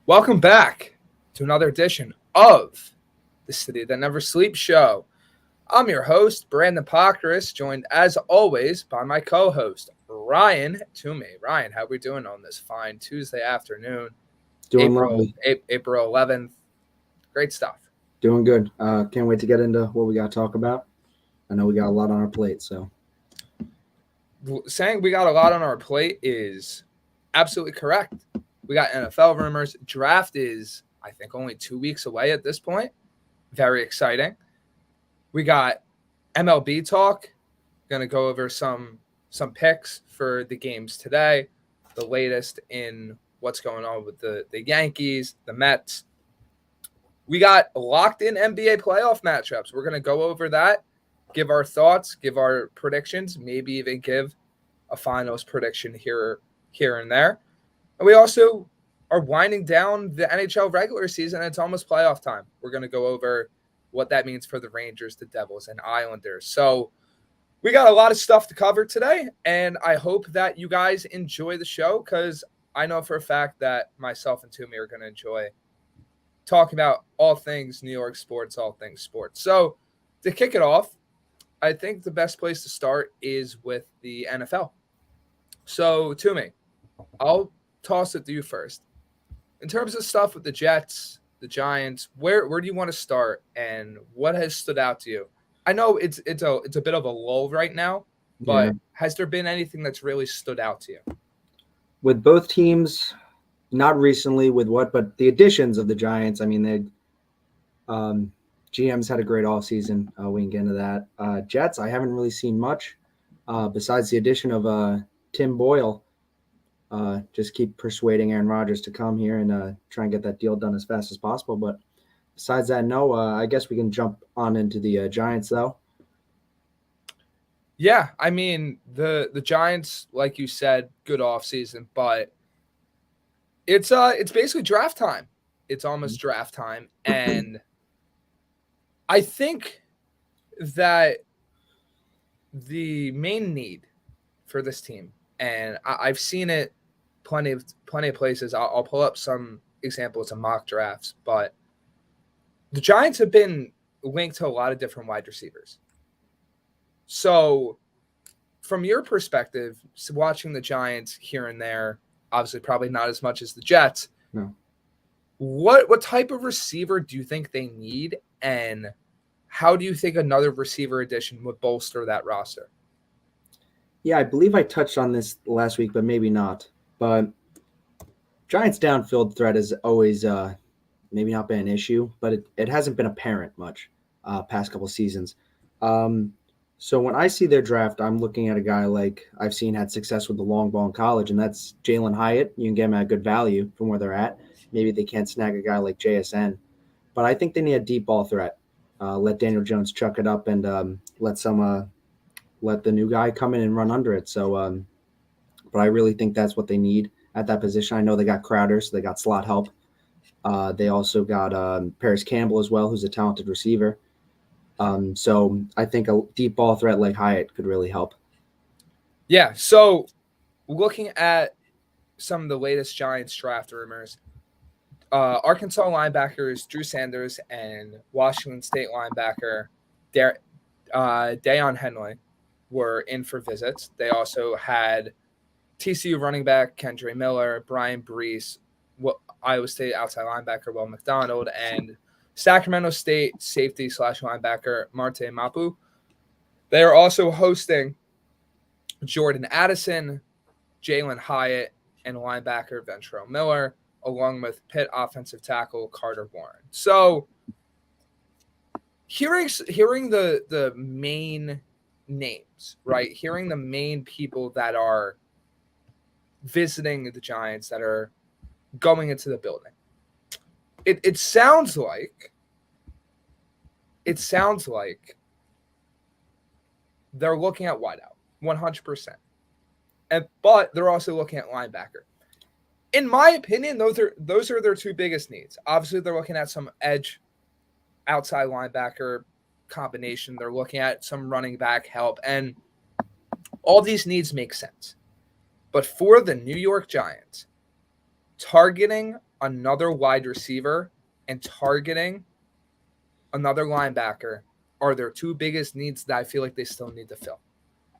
Welcome back to another edition of the City That Never Sleeps show. I'm your host, Brandyn, joined as always by my co-host, Ryan Toomey. Ryan, how are we doing on this fine Tuesday afternoon? Doing lovely. April 11th. Great stuff. Doing good. Can't wait to get into what we got to talk about. I know we got a lot on our plate, so. Saying we got a lot on our plate is absolutely correct. We got NFL rumors. Draft is, I think, only 2 weeks away at this point. Very exciting. We got MLB talk. Going to go over some picks for the games today. The latest in what's going on with the Yankees, the Mets. We got locked in NBA playoff matchups. We're going to go over that, give our thoughts, give our predictions, maybe even give a finals prediction here and there. And we also are winding down the NHL regular season. It's almost playoff time. We're going to go over what that means for the Rangers, the Devils, and Islanders. So we got a lot of stuff to cover today, and I hope that you guys enjoy the show because I know for a fact that myself and Toomey are going to enjoy talking about all things New York sports, all things sports. So to kick it off, I think the best place to start is with the NFL. So Toomey, I'll toss it to you first. In terms of stuff with the Jets, the Giants, where do you want to start, and what has stood out to you? I know it's a bit of a lull right now, but has there been anything that's really stood out to you? With both teams, not recently but the additions of the Giants. I mean, GM's had a great offseason. We can get into that. Jets, I haven't really seen much besides the addition of Tim Boyle. Just keep persuading Aaron Rodgers to come here and try and get that deal done as fast as possible. But besides that, no. I guess we can jump on into the Giants, though. Yeah, I mean, the Giants, like you said, good offseason, but it's basically draft time. It's almost draft time, and I think that the main need for this team, and I've seen it plenty of places. I'll pull up some examples of mock drafts, but the Giants have been linked to a lot of different wide receivers. So from your perspective, watching the Giants here and there, obviously probably not as much as the Jets. No. What type of receiver do you think they need, and how do you think another receiver addition would bolster that roster? Yeah, I believe I touched on this last week, but maybe not. But Giants' downfield threat has always maybe not been an issue, but it hasn't been apparent much past couple seasons. So when I see their draft, I'm looking at a guy like I've seen had success with the long ball in college, and that's Jalen Hyatt. You can get him at good value from where they're at. Maybe they can't snag a guy like JSN, but I think they need a deep ball threat. Let Daniel Jones chuck it up and let the new guy come in and run under it. So, but I really think that's what they need at that position. I know they got Crowder, so they got slot help. They also got Paris Campbell as well, who's a talented receiver. So I think a deep ball threat like Hyatt could really help. Yeah, so looking at some of the latest Giants draft rumors, Arkansas linebackers Drew Sanders and Washington State linebacker Deion Henley were in for visits. They also had TCU running back Kendre Miller, Brian Brees, Iowa State outside linebacker Will McDonald, and Sacramento State safety / linebacker Marte Mapu. They are also hosting Jordan Addison, Jalen Hyatt, and linebacker Ventrell Miller, along with Pitt offensive tackle Carter Warren. So hearing the main names, right? Hearing the main people that are visiting the Giants, that are going into the building. It sounds like they're looking at wideout 100%. But they're also looking at linebacker. In my opinion, those are their two biggest needs. Obviously, they're looking at some edge outside linebacker combination. They're looking at some running back help, and all these needs make sense. But for the New York Giants, targeting another wide receiver and targeting another linebacker are their two biggest needs that I feel like they still need to fill.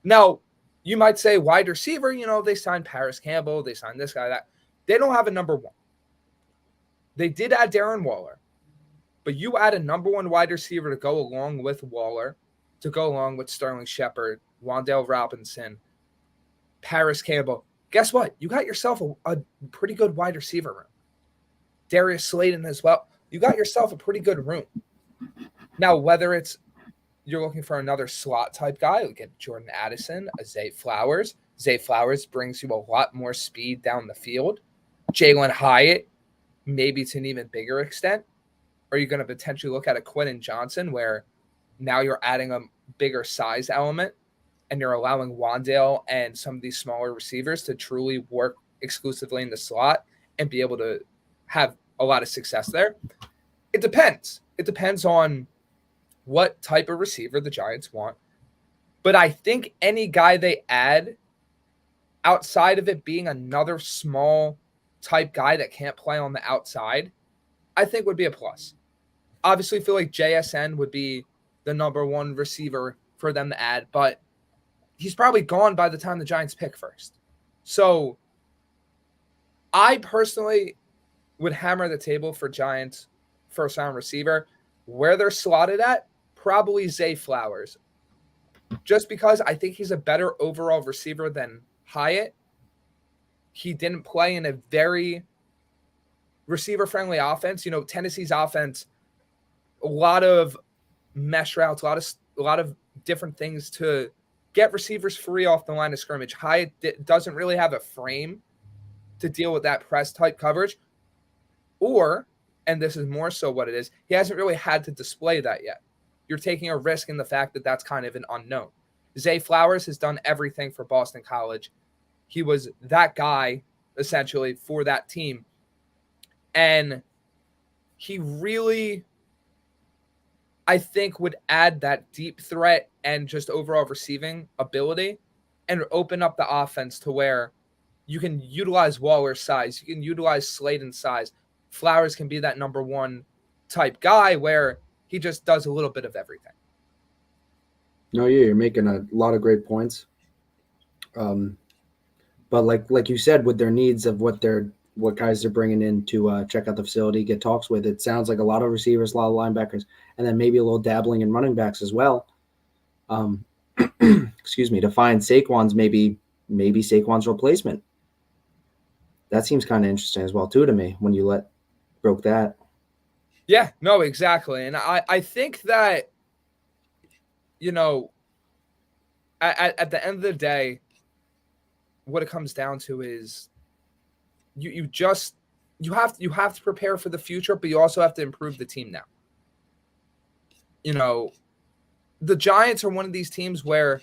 Now, you might say wide receiver, they signed Paris Campbell, they signed this guy, that. They don't have a number one. They did add Darren Waller, but you add a number one wide receiver to go along with Waller, to go along with Sterling Shepard, Wan'Dale Robinson, Paris Campbell. Guess what? You got yourself a pretty good wide receiver room. Darius Slayton as well. You got yourself a pretty good room. Now, whether it's you're looking for another slot type guy, like a Jordan Addison, a Zay Flowers. Zay Flowers brings you a lot more speed down the field. Jalen Hyatt, maybe to an even bigger extent. Are you going to potentially look at a Quentin Johnson where now you're adding a bigger size element and you're allowing Wan'Dale and some of these smaller receivers to truly work exclusively in the slot and be able to have a lot of success there? It depends. It depends on what type of receiver the Giants want. But I think any guy they add, outside of it being another small type guy that can't play on the outside, I think would be a plus. Obviously, I feel like JSN would be the number one receiver for them to add, but he's probably gone by the time the Giants pick first. So I personally would hammer the table for Giants first-round receiver. Where they're slotted at, probably Zay Flowers. Just because I think he's a better overall receiver than Hyatt. He didn't play in a very receiver-friendly offense. Tennessee's offense, a lot of mesh routes, a lot of different things to get receivers free off the line of scrimmage. Hyatt doesn't really have a frame to deal with that press-type coverage. And this is more so what it is, he hasn't really had to display that yet. You're taking a risk in the fact that that's kind of an unknown. Zay Flowers has done everything for Boston College. He was that guy, essentially, for that team. And he really, I think, would add that deep threat and just overall receiving ability and open up the offense to where you can utilize Waller's size. You can utilize Slayton's size. Flowers can be that number one type guy where he just does a little bit of everything. No, yeah, you're making a lot of great points. But like you said, with their needs of what guys they're bringing in to check out the facility, get talks with, it sounds like a lot of receivers, a lot of linebackers, and then maybe a little dabbling in running backs as well. Excuse me, to find Saquon's maybe Saquon's replacement. That seems kind of interesting as well too to me when you broke that. Yeah, no, exactly. And I think that, at the end of the day, what it comes down to is you have to prepare for the future, but you also have to improve the team now. The Giants are one of these teams where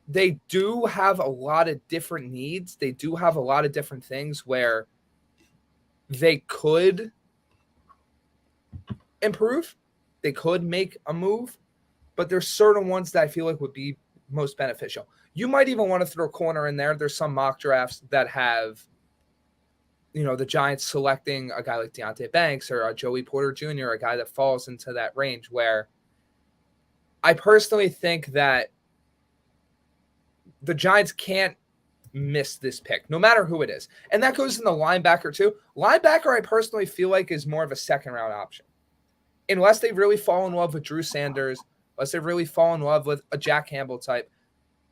they do have a lot of different needs. They do have a lot of different things where they could improve. They could make a move, but there's certain ones that I feel like would be most beneficial. You might even want to throw a corner in there. There's some mock drafts that have, the Giants selecting a guy like Deonte Banks or a Joey Porter Jr., a guy that falls into that range where I personally think that the Giants can't miss this pick, no matter who it is. And that goes in the linebacker too. Linebacker, I personally feel like is more of a second-round option. Unless they really fall in love with Drew Sanders, unless they really fall in love with a Jack Campbell type.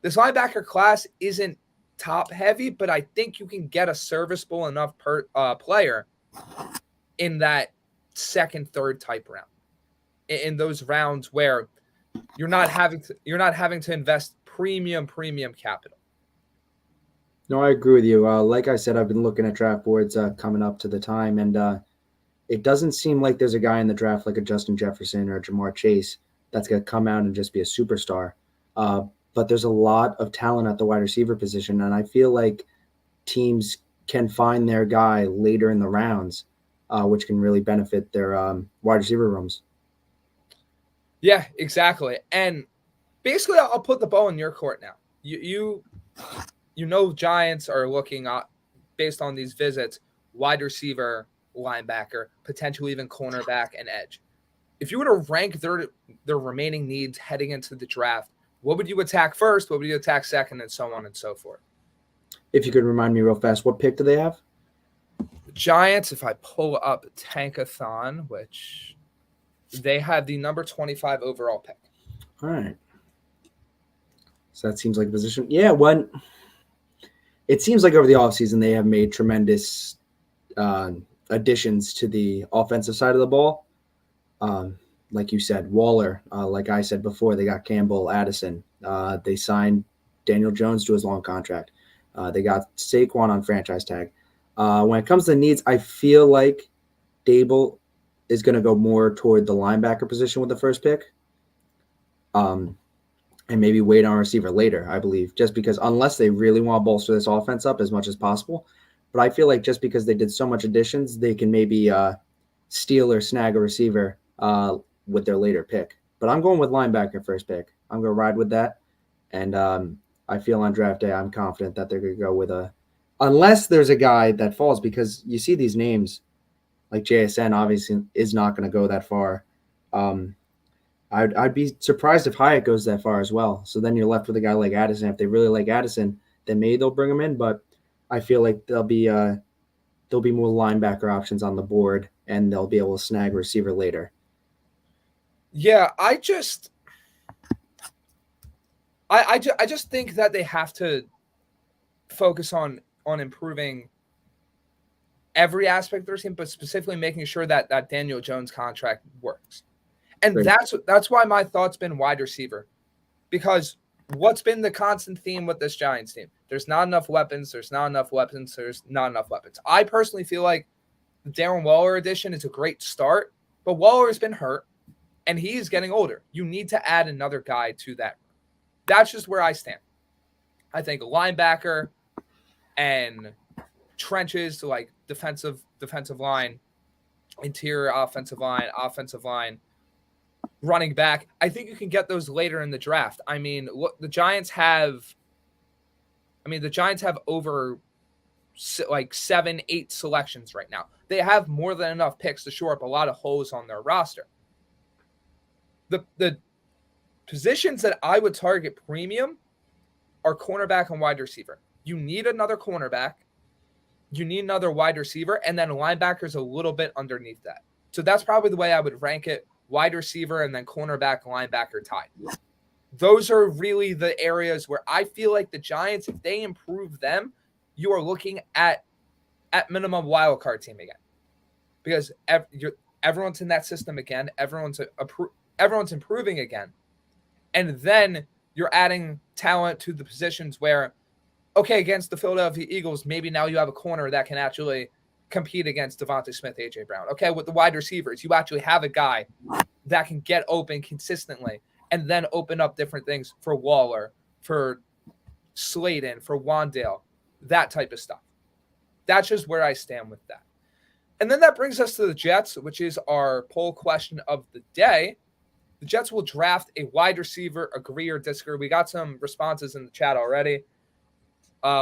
This linebacker class isn't top-heavy, but I think you can get a serviceable enough player in that second, third type round. In those rounds where you're not having to invest premium capital. No, I agree with you. Like I said, I've been looking at draft boards coming up to the time, and it doesn't seem like there's a guy in the draft like a Justin Jefferson or a Jamar Chase that's going to come out and just be a superstar. But there's a lot of talent at the wide receiver position, and I feel like teams can find their guy later in the rounds, which can really benefit their wide receiver rooms. Yeah, exactly. And basically, I'll put the ball in your court now. You Giants are looking at, based on these visits, wide receiver linebacker, potentially even cornerback and edge. If you were to rank their remaining needs heading into the draft, what would you attack first? What would you attack second, and so on and so forth? If you could remind me real fast, what pick do they have? The Giants, if I pull up Tankathon, which they had the number 25 overall pick. All right. So that seems like a position. Yeah, it seems like over the offseason they have made tremendous additions to the offensive side of the ball. Like you said, Waller, like I said before, they got Campbell, Addison. They signed Daniel Jones to his long contract. They got Saquon on franchise tag. When it comes to needs, I feel like Dable is going to go more toward the linebacker position with the first pick. And maybe wait on receiver later, I believe, just because unless they really want to bolster this offense up as much as possible. But I feel like just because they did so much additions, they can maybe steal or snag a receiver with their later pick. But I'm going with linebacker first pick. I'm going to ride with that. And I feel on draft day, I'm confident that they're going to go with unless there's a guy that falls, because you see these names like JSN obviously is not going to go that far. I'd be surprised if Hyatt goes that far as well. So then you're left with a guy like Addison. If they really like Addison, then maybe they'll bring him in. But I feel like there'll be more linebacker options on the board, and they'll be able to snag receiver later. Yeah, I just think that they have to focus on improving every aspect of their team, but specifically making sure that Daniel Jones contract works. And Great. that's why my thought's been wide receiver, because what's been the constant theme with this Giants team? There's not enough weapons. There's not enough weapons. There's not enough weapons. I personally feel like the Darren Waller addition is a great start, but Waller has been hurt, and he's getting older. You need to add another guy to that. That's just where I stand. I think a linebacker and trenches to like defensive line, interior offensive line, running back. I think you can get those later in the draft. I mean, look, the Giants have over like 7-8 selections right now. They have more than enough picks to shore up a lot of holes on their roster. The positions that I would target premium are cornerback and wide receiver. You need another cornerback. You need another wide receiver, and then linebackers a little bit underneath that. So that's probably the way I would rank it: wide receiver and then cornerback, linebacker tied. Those are really the areas where I feel like the Giants, if they improve them, you are looking at minimum wild card team again, because everyone's in that system again. Everyone's improving again, and then you're adding talent to the positions where, okay, against the Philadelphia Eagles, maybe now you have a corner that can actually compete against Devontae Smith, A.J. Brown. Okay, with the wide receivers, you actually have a guy that can get open consistently and then open up different things for Waller, for Slayton, for Wandale, that type of stuff. That's just where I stand with that. And then that brings us to the Jets, which is our poll question of the day. The Jets will draft a wide receiver, agree or disagree. We got some responses in the chat already.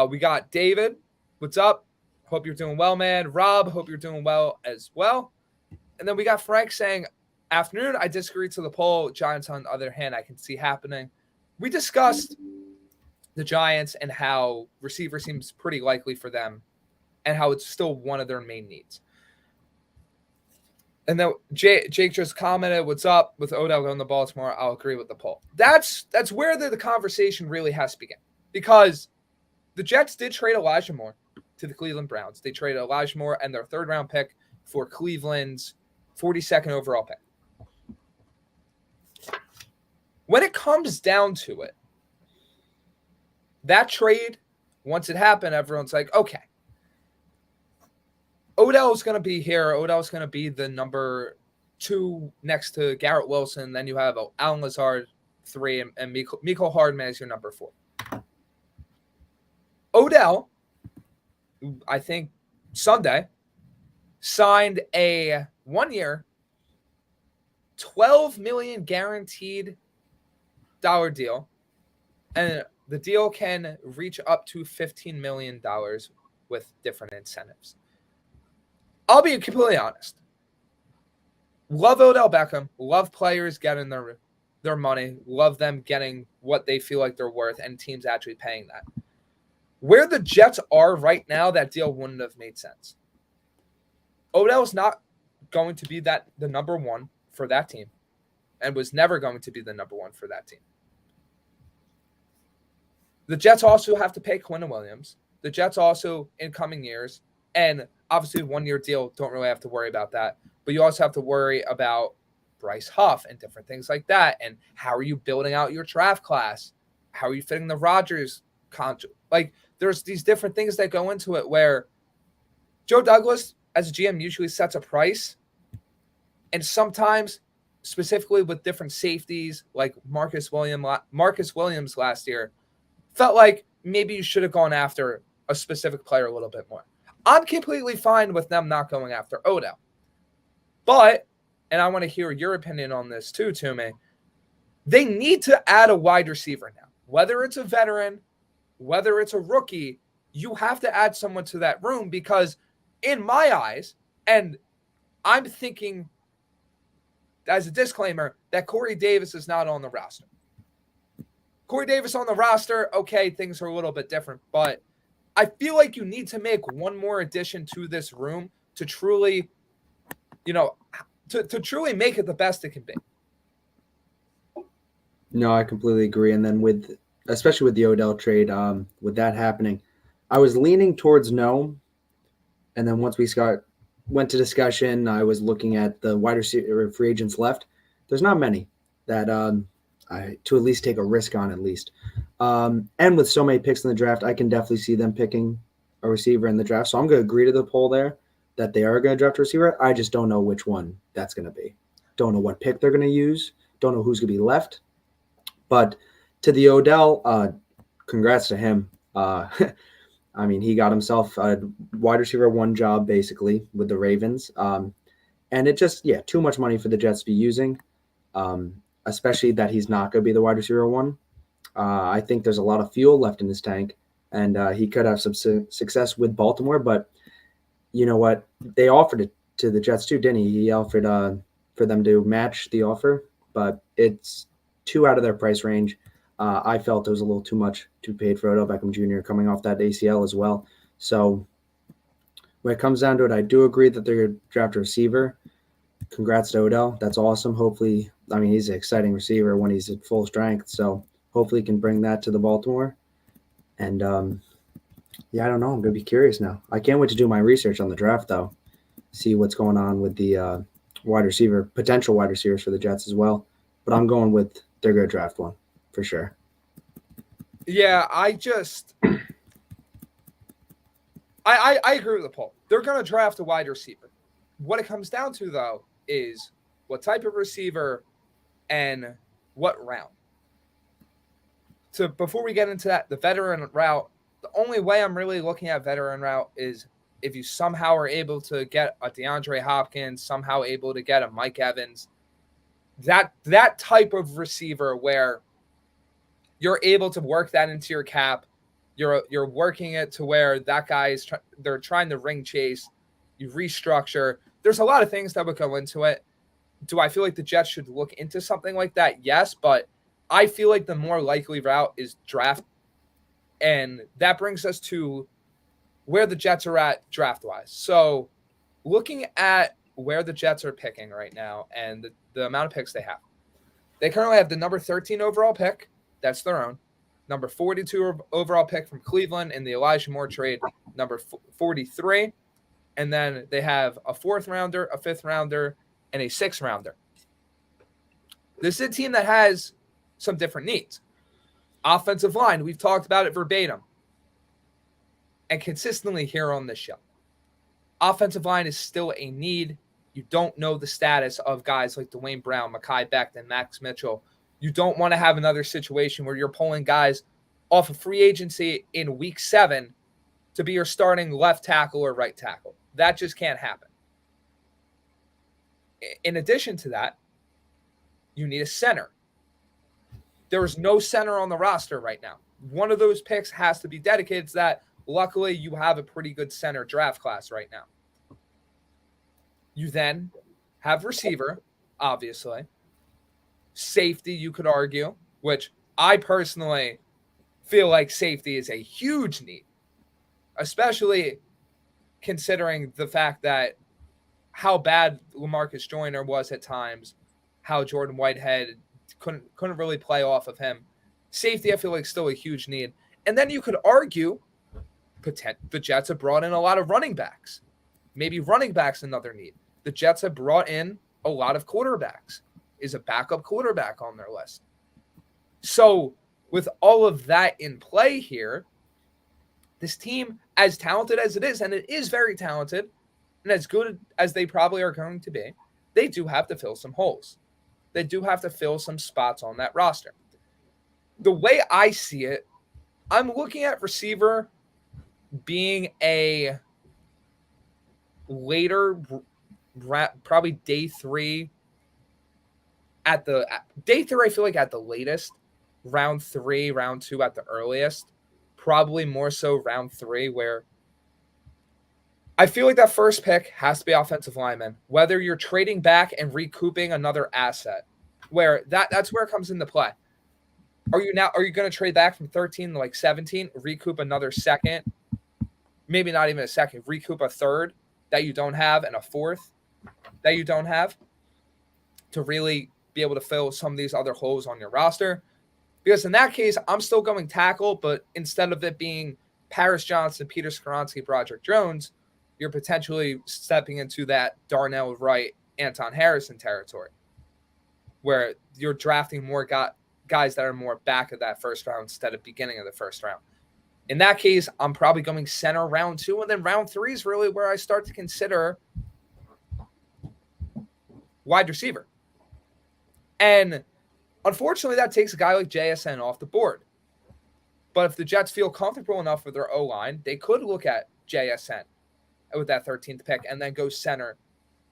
We got David. What's up? Hope you're doing well, man. Rob, hope you're doing well as well. And then we got Frank saying, afternoon, I disagree to the poll. Giants, on the other hand, I can see happening. We discussed the Giants and how receiver seems pretty likely for them and how it's still one of their main needs. And then Jake just commented, what's up with Odell going to Baltimore? I'll agree with the poll. That's where the conversation really has to begin, because the Jets did trade Elijah Moore to the Cleveland Browns. They traded Elijah Moore and their third-round pick for Cleveland's 42nd overall pick. When it comes down to it, that trade, once it happened, everyone's like, okay, Odell's going to be here. Odell's going to be the number 2 next to Garrett Wilson. Then you have Alan Lazard 3 and Mecole Hardman as your number 4. Odell, I think Sunday, signed a 1-year, $12 million guaranteed deal, and the deal can reach up to $15 million with different incentives. I'll be completely honest. Love Odell Beckham. Love players getting their money. Love them getting what they feel like they're worth and teams actually paying that. Where the Jets are right now, that deal wouldn't have made sense. Odell's not going to be the number one for that team and was never going to be the number one for that team. The Jets also have to pay Quentin Williams. The Jets also, in coming years, and obviously 1-year deal, don't really have to worry about that. But you also have to worry about Bryce Huff and different things like that. And how are you building out your draft class? How are you fitting the Rodgers contract? Like, there's these different things that go into it where Joe Douglas, as a GM, usually sets a price. And sometimes, specifically with different safeties, like Marcus Williams last year, felt like maybe you should have gone after a specific player a little bit more. I'm completely fine with them not going after Odell. But, and I want to hear your opinion on this too, Toomey, they need to add a wide receiver now. Whether it's a veteran, whether it's a rookie, you have to add someone to that room because in my eyes, and I'm thinking as a disclaimer that Corey Davis is not on the roster. Corey Davis on the roster, okay, things are a little bit different, but I feel like you need to make one more addition to this room to truly, to truly make it the best it can be. No, I completely agree. And then especially with the Odell trade, with that happening, I was leaning towards no. And then once we went to discussion, I was looking at the wide receiver free agents left. There's not many that to at least take a risk on at least. And with so many picks in the draft, I can definitely see them picking a receiver in the draft. So I'm going to agree to the poll there that they are going to draft a receiver. I just don't know which one that's going to be. Don't know what pick they're going to use. Don't know who's going to be left. But to the Odell, congrats to him. I mean, he got himself a wide receiver 1 job basically with the Ravens. And it just, too much money for the Jets to be using, especially that he's not going to be the wide receiver 1. I think there's a lot of fuel left in his tank, and he could have some success with Baltimore. But you know what? They offered it to the Jets too, didn't he? He offered for them to match the offer, but it's too out of their price range. I felt it was a little too much to pay for Odell Beckham Jr. coming off that ACL as well. So when it comes down to it, I do agree that they're going to draft a receiver. Congrats to Odell. That's awesome. Hopefully, I mean, he's an exciting receiver when he's at full strength. So hopefully he can bring that to the Baltimore. And, I don't know. I'm going to be curious now. I can't wait to do my research on the draft, though. See what's going on with the potential wide receivers for the Jets as well. But I'm going with they're going to draft one for sure. Yeah, I agree with the poll. They're going to draft a wide receiver. What it comes down to, though, is what type of receiver and what round. So before we get into that, the veteran route, the only way I'm really looking at veteran route is if you somehow are able to get a DeAndre Hopkins, somehow able to get a Mike Evans, that type of receiver where you're able to work that into your cap, you're working it to where that guy is they're trying to ring chase, you restructure. There's a lot of things that would go into it. Do I feel like the Jets should look into something like that? Yes, but I feel like the more likely route is draft. And that brings us to where the Jets are at draft-wise. So looking at where the Jets are picking right now and the amount of picks they have. They currently have the number 13 overall pick. That's their own. Number 42 overall pick from Cleveland in the Elijah Moore trade. Number 43. And then they have a 4th rounder, a 5th rounder, and a 6th rounder. This is a team that has some different needs. Offensive line, we've talked about it verbatim and consistently here on this show. Offensive line is still a need. You don't know the status of guys like Dwayne Brown, Mekhi Becton, Max Mitchell. You don't want to have another situation where you're pulling guys off of free agency in week 7 to be your starting left tackle or right tackle. That just can't happen. In addition to that, you need a center. There is no center on the roster right now. One of those picks has to be dedicated to that. Luckily, you have a pretty good center draft class right now. You then have receiver, obviously. Safety, you could argue, which I personally feel like safety is a huge need, especially considering the fact that how bad LaMarcus Joyner was at times, how Jordan Whitehead couldn't really play off of him. Safety, I feel like, still a huge need. And then you could argue the Jets have brought in a lot of running backs. Maybe running backs another need. The Jets have brought in a lot of quarterbacks. Is a backup quarterback on their list? So with all of that in play here, this team, as talented as it is, and it is very talented, and as good as they probably are going to be, they do have to fill some holes. They do have to fill some spots on that roster. The way I see it, I'm looking at receiver being a later, probably day three. At the day three, I feel like at the latest, round 3, round 2 at the earliest, probably more so round 3, where I feel like that first pick has to be offensive lineman, whether you're trading back and recouping another asset, where that's where it comes into play. Are you going to trade back from 13 to like 17, recoup another second, maybe not even a second, recoup a third that you don't have and a fourth that you don't have to really be able to fill some of these other holes on your roster? Because in that case, I'm still going tackle, but instead of it being Paris Johnson, Peter Skoronski, Broderick Jones, you're potentially stepping into that Darnell Wright, Anton Harrison territory, where you're drafting more guys that are more back of that first round instead of beginning of the first round. In that case, I'm probably going center round 2, and then round 3 is really where I start to consider wide receiver. And unfortunately, that takes a guy like JSN off the board. But if the Jets feel comfortable enough with their O-line, they could look at JSN with that 13th pick and then go center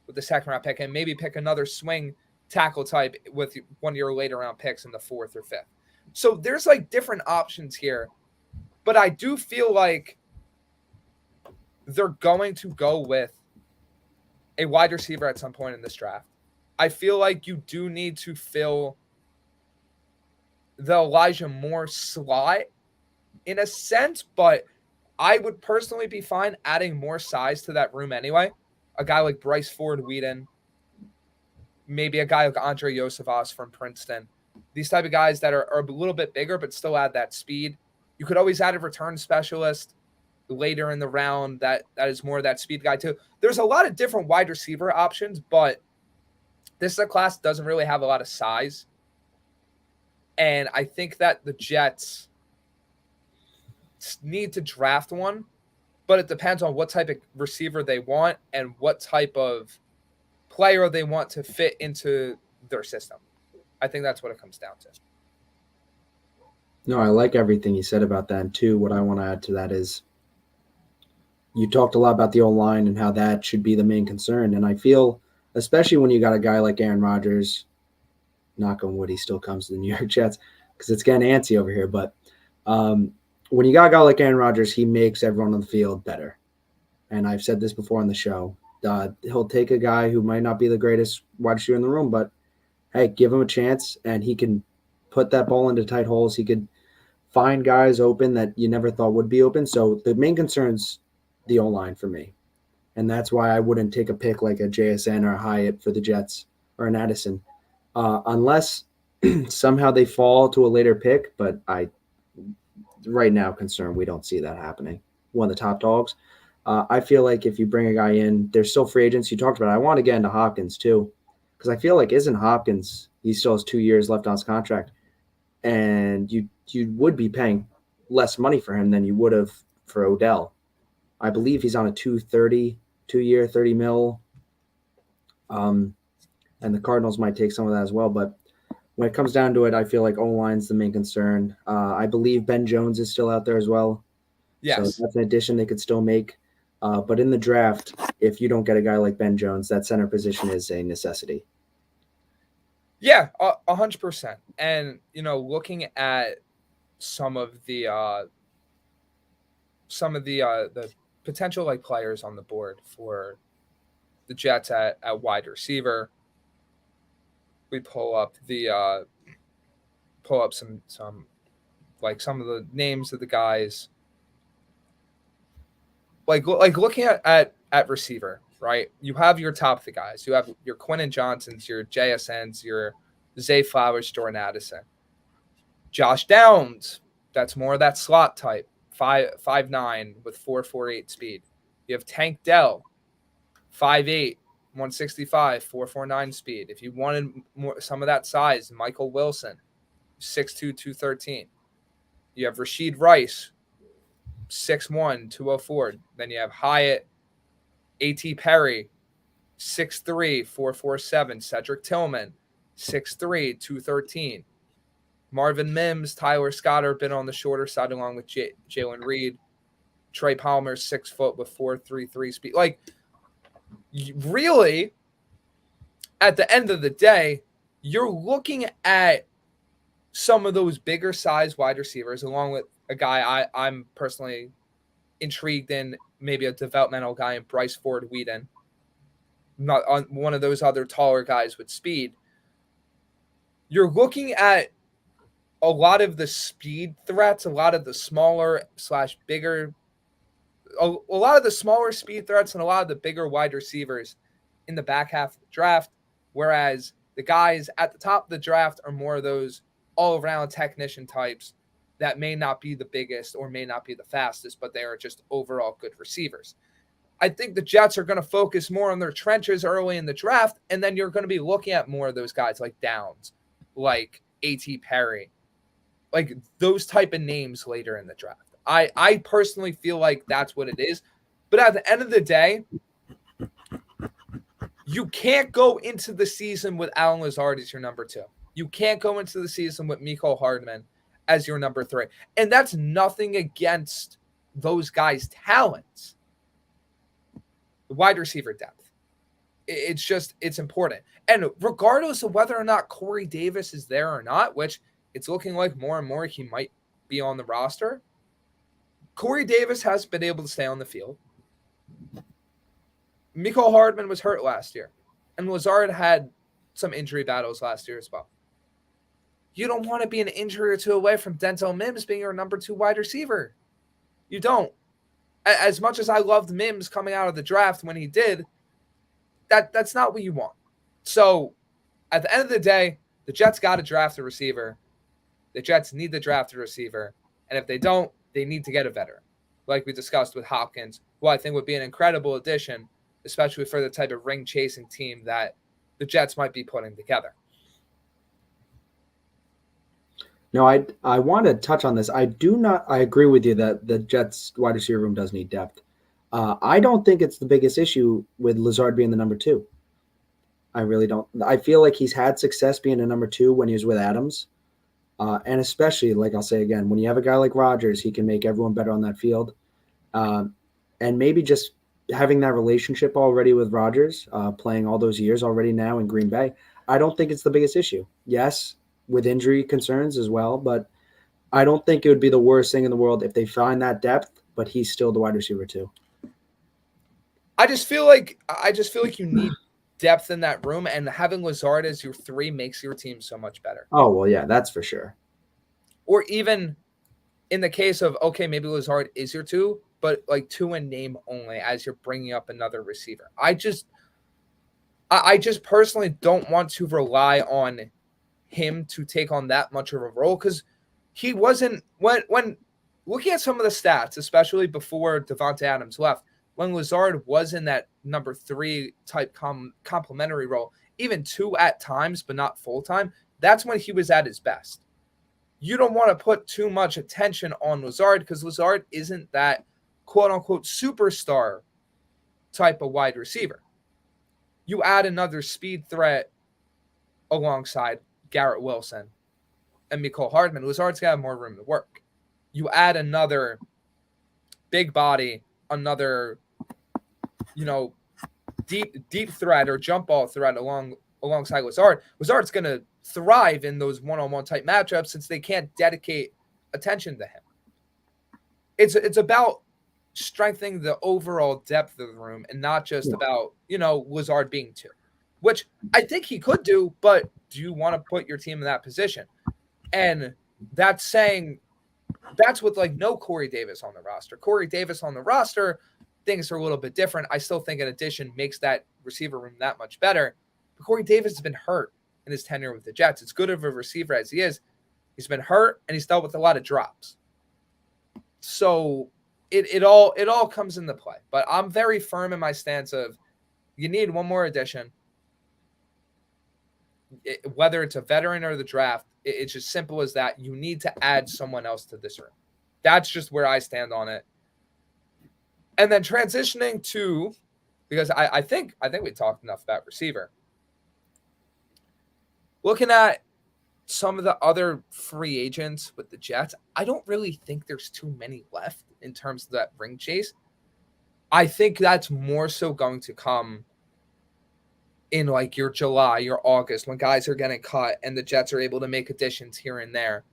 with the second round pick and maybe pick another swing tackle type with one of your later round picks in the 4th or 5th. So there's like different options here. But I do feel like they're going to go with a wide receiver at some point in this draft. I feel like you do need to fill the Elijah Moore slot in a sense, but I would personally be fine adding more size to that room anyway. A guy like Bryce Ford-Wheaton, maybe a guy like Andre Yosevas from Princeton. These type of guys that are a little bit bigger but still add that speed. You could always add a return specialist later in the round that is more of that speed guy too. There's a lot of different wide receiver options, but this is a class that doesn't really have a lot of size. And I think that the Jets need to draft one, but it depends on what type of receiver they want and what type of player they want to fit into their system. I think that's what it comes down to. No, I like everything you said about that. And too, what I want to add to that is you talked a lot about the O-line and how that should be the main concern. And I feel, especially when you got a guy like Aaron Rodgers, knock on wood, he still comes to the New York Jets because it's getting antsy over here. But when you got a guy like Aaron Rodgers, he makes everyone on the field better. And I've said this before on the show. He'll take a guy who might not be the greatest wide receiver in the room, but hey, give him a chance, and he can put that ball into tight holes. He could find guys open that you never thought would be open. So the main concern's the O-line for me. And that's why I wouldn't take a pick like a JSN or a Hyatt for the Jets or an Addison, unless somehow they fall to a later pick. But right now, concerned we don't see that happening. One of the top dogs. I feel like if you bring a guy in, there's still free agents. You talked about it. I want to get into Hopkins too, because I feel like isn't Hopkins, he still has 2 years left on his contract, and you would be paying less money for him than you would have for Odell. I believe he's on a 2-year, $30 million. And the Cardinals might take some of that as well. But when it comes down to it, I feel like O-line's the main concern. I believe Ben Jones is still out there as well. Yes. So that's an addition they could still make. But in the draft, if you don't get a guy like Ben Jones, that center position is a necessity. Yeah, 100%. And, looking at some of the potential like players on the board for the Jets at wide receiver. We pull up some like some of the names of the guys. Like looking at receiver, right? You have your top of the guys. You have your Quentin Johnsons, your JSNs, your Zay Flowers, Jordan Addison. Josh Downs, that's more of that slot type, 5'9" with 4.48 speed. You have Tank Dell, 5'8", 165, 4.49 speed. If you wanted some of that size, Michael Wilson, 6'2", 213. You have Rashid Rice, 6'1", 204. Then you have Hyatt, A.T. Perry, 6'3", 447. Cedric Tillman, 6'3", 213. Marvin Mims, Tyler Scott have been on the shorter side along with Jalen Reed. Trey Palmer, 6 foot with 4.33 speed. Like, really, at the end of the day, you're looking at some of those bigger size wide receivers, along with a guy I'm personally intrigued in, maybe a developmental guy in Bryce Ford Whedon, not on one of those other taller guys with speed. You're looking at a lot of the speed threats, a lot of the smaller / bigger, a lot of the smaller speed threats and a lot of the bigger wide receivers in the back half of the draft, whereas the guys at the top of the draft are more of those all-around technician types that may not be the biggest or may not be the fastest, but they are just overall good receivers. I think the Jets are going to focus more on their trenches early in the draft, and then you're going to be looking at more of those guys like Downs, like A.T. Perry, like those type of names later in the draft. I personally feel like that's what it is. But at the end of the day, you can't go into the season with Allen Lazard as your number 2. You can't go into the season with Mecole Hardman as your number 3. And that's nothing against those guys' talents. The wide receiver depth. It's important. And regardless of whether or not Corey Davis is there or not, which it's looking like more and more he might be on the roster, Corey Davis has been able to stay on the field. Mecole Hardman was hurt last year. And Lazard had some injury battles last year as well. You don't want to be an injury or two away from Denzel Mims being your number 2 wide receiver. You don't. As much as I loved Mims coming out of the draft when he did, that's not what you want. So, at the end of the day, the Jets got to draft a receiver. The Jets need to draft a receiver. And if they don't, they need to get a veteran, like we discussed with Hopkins, who I think would be an incredible addition, especially for the type of ring-chasing team that the Jets might be putting together. No, I want to touch on this. I agree with you that the Jets wide receiver room does need depth. I don't think it's the biggest issue with Lazard being the number 2. I really don't. I feel like he's had success being a number 2 when he was with Adams. And especially, like I'll say again, when you have a guy like Rodgers, he can make everyone better on that field. And maybe just having that relationship already with Rodgers, playing all those years already now in Green Bay, I don't think it's the biggest issue. Yes, with injury concerns as well, but I don't think it would be the worst thing in the world if they find that depth, but he's still the wide receiver 2. I just feel like you need depth in that room, and having Lazard as your 3 makes your team so much better. Oh, well, yeah, that's for sure. Or even in the case of, okay, maybe Lazard is your 2, but like 2 in name only as you're bringing up another receiver. I just personally don't want to rely on him to take on that much of a role, because he wasn't, when looking at some of the stats, especially before Devontae Adams left, when Lazard was in that number 3 type complementary role, even 2 at times, but not full time, that's when he was at his best. You don't want to put too much attention on Lazard because Lazard isn't that quote unquote superstar type of wide receiver. You add another speed threat alongside Gerrit Wilson and Mecole Hardman, Lazard's got more room to work. You add another big body, another deep threat or jump ball threat alongside Lazard. Lazard's going to thrive in those one-on-one type matchups since they can't dedicate attention to him. It's about strengthening the overall depth of the room and not just about, Lazard being 2, which I think he could do, but do you want to put your team in that position? And that's with like no Corey Davis on the roster. Corey Davis on the roster, things are a little bit different. I still think an addition makes that receiver room that much better. But Corey Davis has been hurt in his tenure with the Jets. As good of a receiver as he is, he's been hurt and he's dealt with a lot of drops. So it all comes into play. But I'm very firm in my stance of you need one more addition. Whether it's a veteran or the draft, it's as simple as that. You need to add someone else to this room. That's just where I stand on it. And then transitioning to, because I think we talked enough about receiver. Looking at some of the other free agents with the Jets, I don't really think there's too many left in terms of that ring chase. I think that's more so going to come in like your July, your August, when guys are getting cut and the Jets are able to make additions here and there.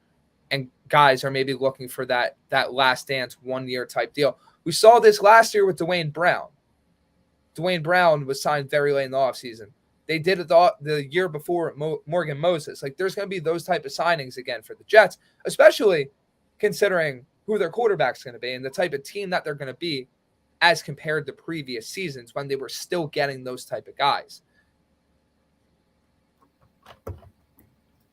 And guys are maybe looking for that last dance 1 year type deal. We saw this last year with Dwayne Brown. Dwayne Brown was signed very late in the offseason. They did it the year before Morgan Moses. Like, there's going to be those type of signings again for the Jets, especially considering who their quarterback's going to be and the type of team that they're going to be as compared to previous seasons when they were still getting those type of guys.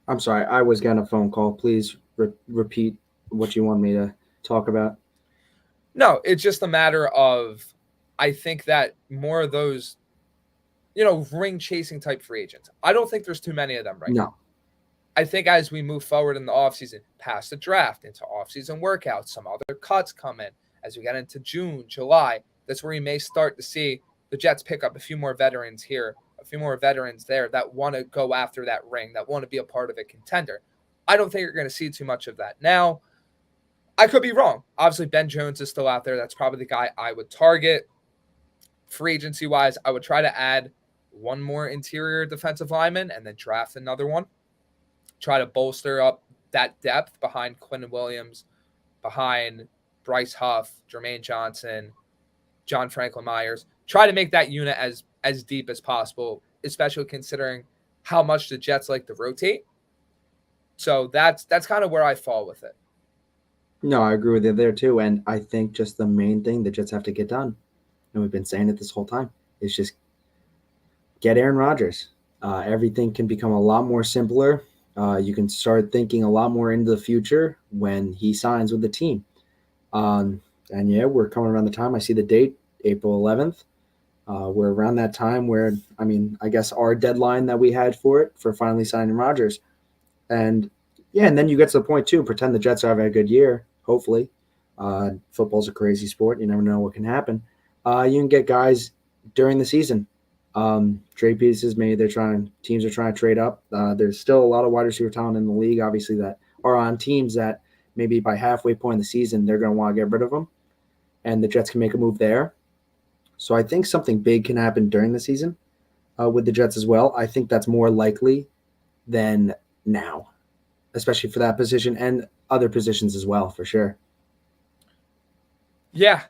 I'm sorry, I was getting a phone call. Please repeat what you want me to talk about. No, it's just a matter of, I think that more of those, ring chasing type free agents. I don't think there's too many of them right now. I think as we move forward in the offseason, past the draft, into offseason workouts, some other cuts come in. As we get into June, July, that's where you may start to see the Jets pick up a few more veterans here, a few more veterans there that want to go after that ring, that want to be a part of a contender. I don't think you're going to see too much of that. Now, I could be wrong. Obviously, Ben Jones is still out there. That's probably the guy I would target. Free agency-wise, I would try to add one more interior defensive lineman and then draft another one. Try to bolster up that depth behind Quentin Williams, behind Bryce Huff, Jermaine Johnson, John Franklin Myers. Try to make that unit as deep as possible, especially considering how much the Jets like to rotate. So that's kind of where I fall with it. No, I agree with you there too. And I think just the main thing the Jets have to get done, and we've been saying it this whole time, is just get Aaron Rodgers. Everything can become a lot more simpler. You can start thinking a lot more into the future when he signs with the team. And yeah, we're coming around the time. I see the date, April 11th. We're around that time where, I guess our deadline that we had for finally signing Rodgers. And yeah, and then you get to the point too, pretend the Jets are having a good year, hopefully. Football's a crazy sport. You never know what can happen. You can get guys during the season. Trade pieces, maybe teams are trying to trade up. There's still a lot of wide receiver talent in the league, obviously, that are on teams that maybe by halfway point in the season, they're going to want to get rid of them. And the Jets can make a move there. So I think something big can happen during the season with the Jets as well. I think that's more likely than now, especially for that position and other positions as well, for sure. Yeah.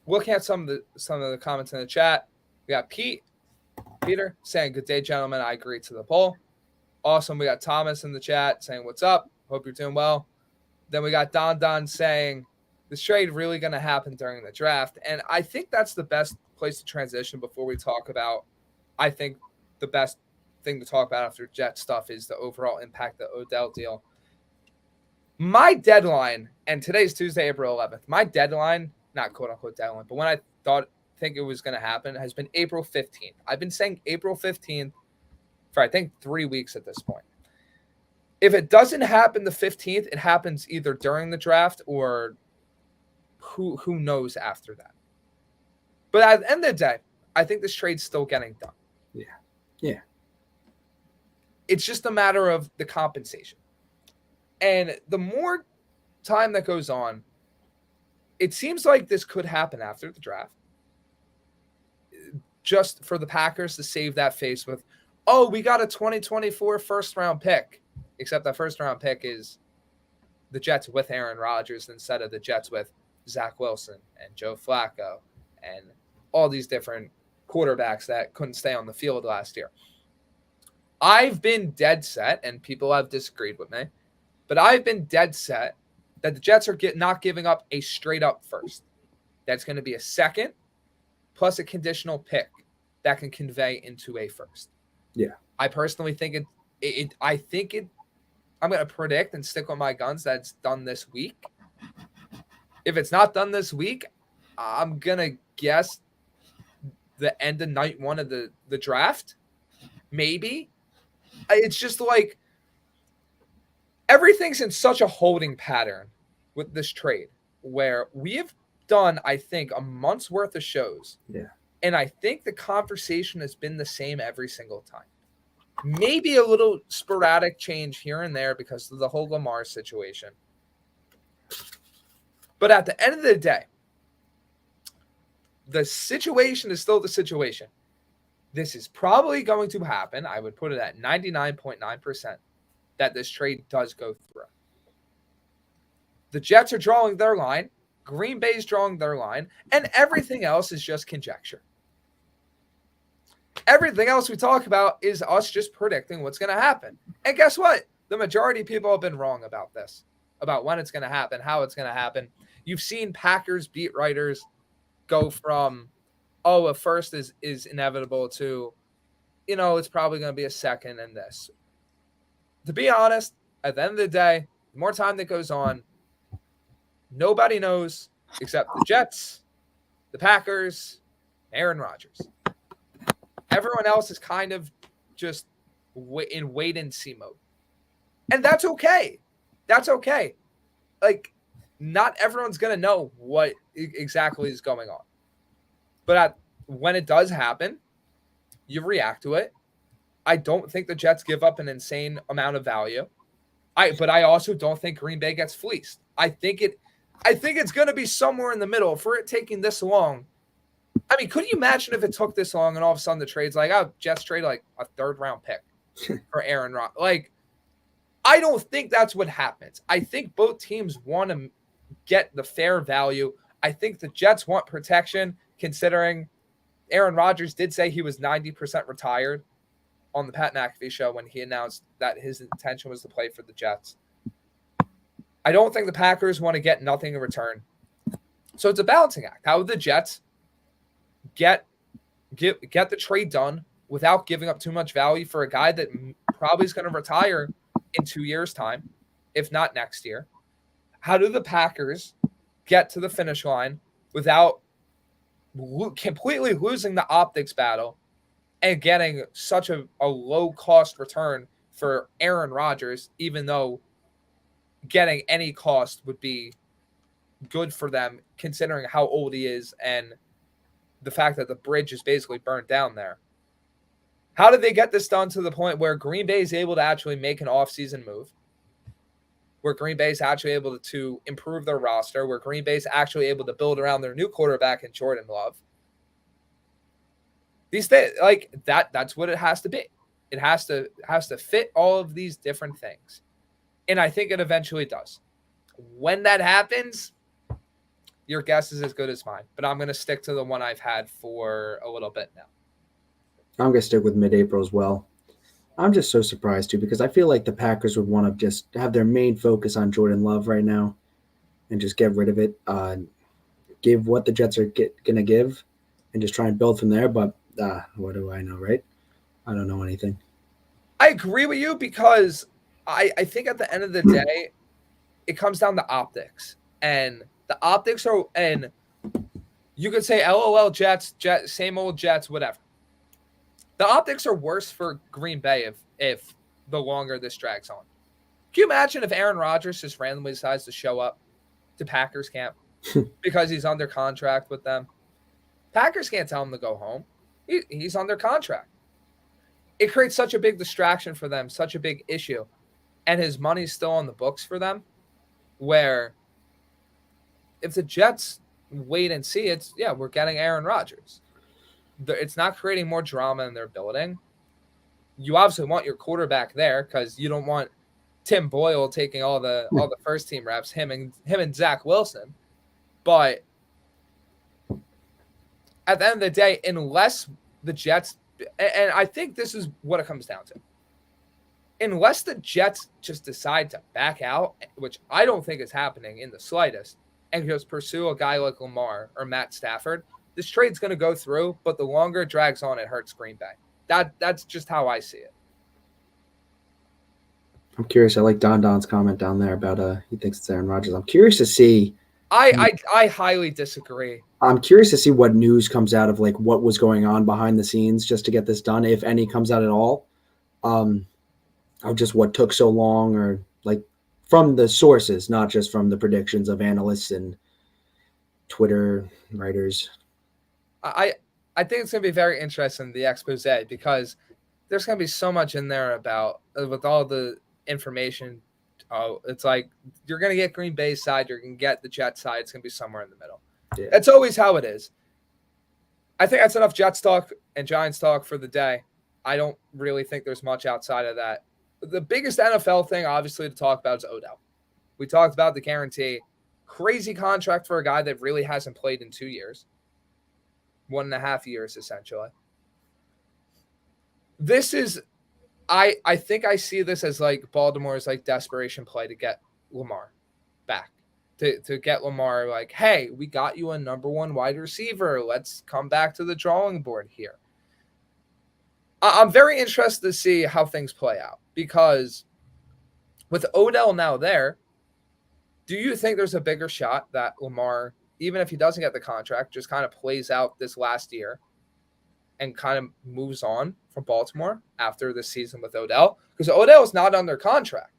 Looking at some of the comments in the chat, we got Peter saying, "Good day, gentlemen. I agree to the poll." Awesome. We got Thomas in the chat saying, "What's up? Hope you're doing well." Then we got Don saying, "This trade really going to happen during the draft?" And I think that's the best place to transition before we talk about, I think the best thing to talk about after Jet stuff is the overall impact of the Odell deal. My deadline, and today's Tuesday, April 11th, my deadline, not quote unquote deadline, but when I think it was going to happen, has been April 15th. I've been saying April 15th for I think 3 weeks at this point. If it doesn't happen the 15th, it happens either during the draft or who knows after that. But at the end of the day, I think this trade's still getting done. Yeah. It's just a matter of the compensation. And the more time that goes on, it seems like this could happen after the draft. Just for the Packers to save that face with, we got a 2024 first-round pick. Except that first-round pick is the Jets with Aaron Rodgers instead of the Jets with Zach Wilson and Joe Flacco and all these different quarterbacks that couldn't stay on the field last year. I've been dead set, and people have disagreed with me, but I've been dead set that the Jets are not giving up a straight up first. That's going to be a second plus a conditional pick that can convey into a first. Yeah. I personally think I'm going to predict and stick with my guns that it's done this week. If it's not done this week, I'm going to guess the end of night one of the draft. Maybe. It's just like everything's in such a holding pattern with this trade where we have done, I think, a month's worth of shows. Yeah. And I think the conversation has been the same every single time. Maybe a little sporadic change here and there because of the whole Lamar situation. But at the end of the day, the situation is still the situation. This is probably going to happen. I would put it at 99.9% that this trade does go through. The Jets are drawing their line. Green Bay's drawing their line. And everything else is just conjecture. Everything else we talk about is us just predicting what's going to happen. And guess what? The majority of people have been wrong about this, about when it's going to happen, how it's going to happen. You've seen Packers beat writers go from, a first is inevitable to, it's probably going to be a second and this. To be honest, at the end of the day, the more time that goes on, nobody knows except the Jets, the Packers, Aaron Rodgers. Everyone else is kind of just in wait-and-see mode. And that's okay. That's okay. Like, not everyone's going to know what exactly is going on. But when it does happen, you react to it. I don't think the Jets give up an insane amount of value. But I also don't think Green Bay gets fleeced. I think it's going to be somewhere in the middle. For it taking this long, I mean, could you imagine if it took this long and all of a sudden the trade's like, Jets trade like a third-round pick for Aaron Rodgers? Like, I don't think that's what happens. I think both teams want to get the fair value. I think the Jets want protection, considering Aaron Rodgers did say he was 90% retired on the Pat McAfee show when he announced that his intention was to play for the Jets. I don't think the Packers want to get nothing in return. So it's a balancing act. How would the Jets get the trade done without giving up too much value for a guy that probably is going to retire in 2 years' time, if not next year? How do the Packers get to the finish line without completely losing the optics battle and getting such a low-cost return for Aaron Rodgers, even though getting any cost would be good for them, considering how old he is and the fact that the bridge is basically burnt down there? How did they get this done to the point where Green Bay is able to actually make an offseason move, where Green Bay is actually able to improve their roster, where Green Bay is actually able to build around their new quarterback in Jordan Love? These things, like that's what it has to be. It has to fit all of these different things. And I think it eventually does. When that happens, your guess is as good as mine. But I'm going to stick to the one I've had for a little bit now. I'm going to stick with mid-April as well. I'm just so surprised, too, because I feel like the Packers would want to just have their main focus on Jordan Love right now and just get rid of it, give what the Jets are going to give, and just try and build from there. But what do I know, right? I don't know anything. I agree with you because I think at the end of the day, it comes down to optics. And the optics are, and you could say LOL Jets, same old Jets, whatever. The optics are worse for Green Bay if the longer this drags on. Can you imagine if Aaron Rodgers just randomly decides to show up to Packers camp because he's under contract with them? Packers can't tell him to go home. He's under contract. It creates such a big distraction for them, such a big issue. And his money's still on the books for them, where if the Jets wait and see, we're getting Aaron Rodgers. It's not creating more drama in their building. You obviously want your quarterback there because you don't want Tim Boyle taking all the first team reps, him and Zach Wilson. But at the end of the day, unless the Jets, and I think this is what it comes down to, unless the Jets just decide to back out, which I don't think is happening in the slightest, and just pursue a guy like Lamar or Matt Stafford, this trade's going to go through, but the longer it drags on, it hurts Green Bay. That's just how I see it. I'm curious. I like Don's comment down there about he thinks it's Aaron Rodgers. I'm curious to see. I highly disagree. I'm curious to see what news comes out of like what was going on behind the scenes just to get this done, if any comes out at all. Or just what took so long, or like from the sources, not just from the predictions of analysts and Twitter writers. I think it's going to be very interesting, the expose, because there's going to be so much in there about, with all the information. It's like you're going to get Green Bay's side, you're going to get the Jets side. It's going to be somewhere in the middle. Yeah. That's always how it is. I think that's enough Jets talk and Giants talk for the day. I don't really think there's much outside of that. The biggest NFL thing, obviously, to talk about is Odell. We talked about the guarantee. Crazy contract for a guy that really hasn't played in 2 years. 1.5 years, essentially. This is, I think I see this as like Baltimore's like desperation play to get Lamar back. To get Lamar like, hey, we got you a number one wide receiver. Let's come back to the drawing board here. I'm very interested to see how things play out, because with Odell now there, do you think there's a bigger shot that Lamar, even if he doesn't get the contract, just kind of plays out this last year and kind of moves on from Baltimore after this season with Odell? Because Odell is not under contract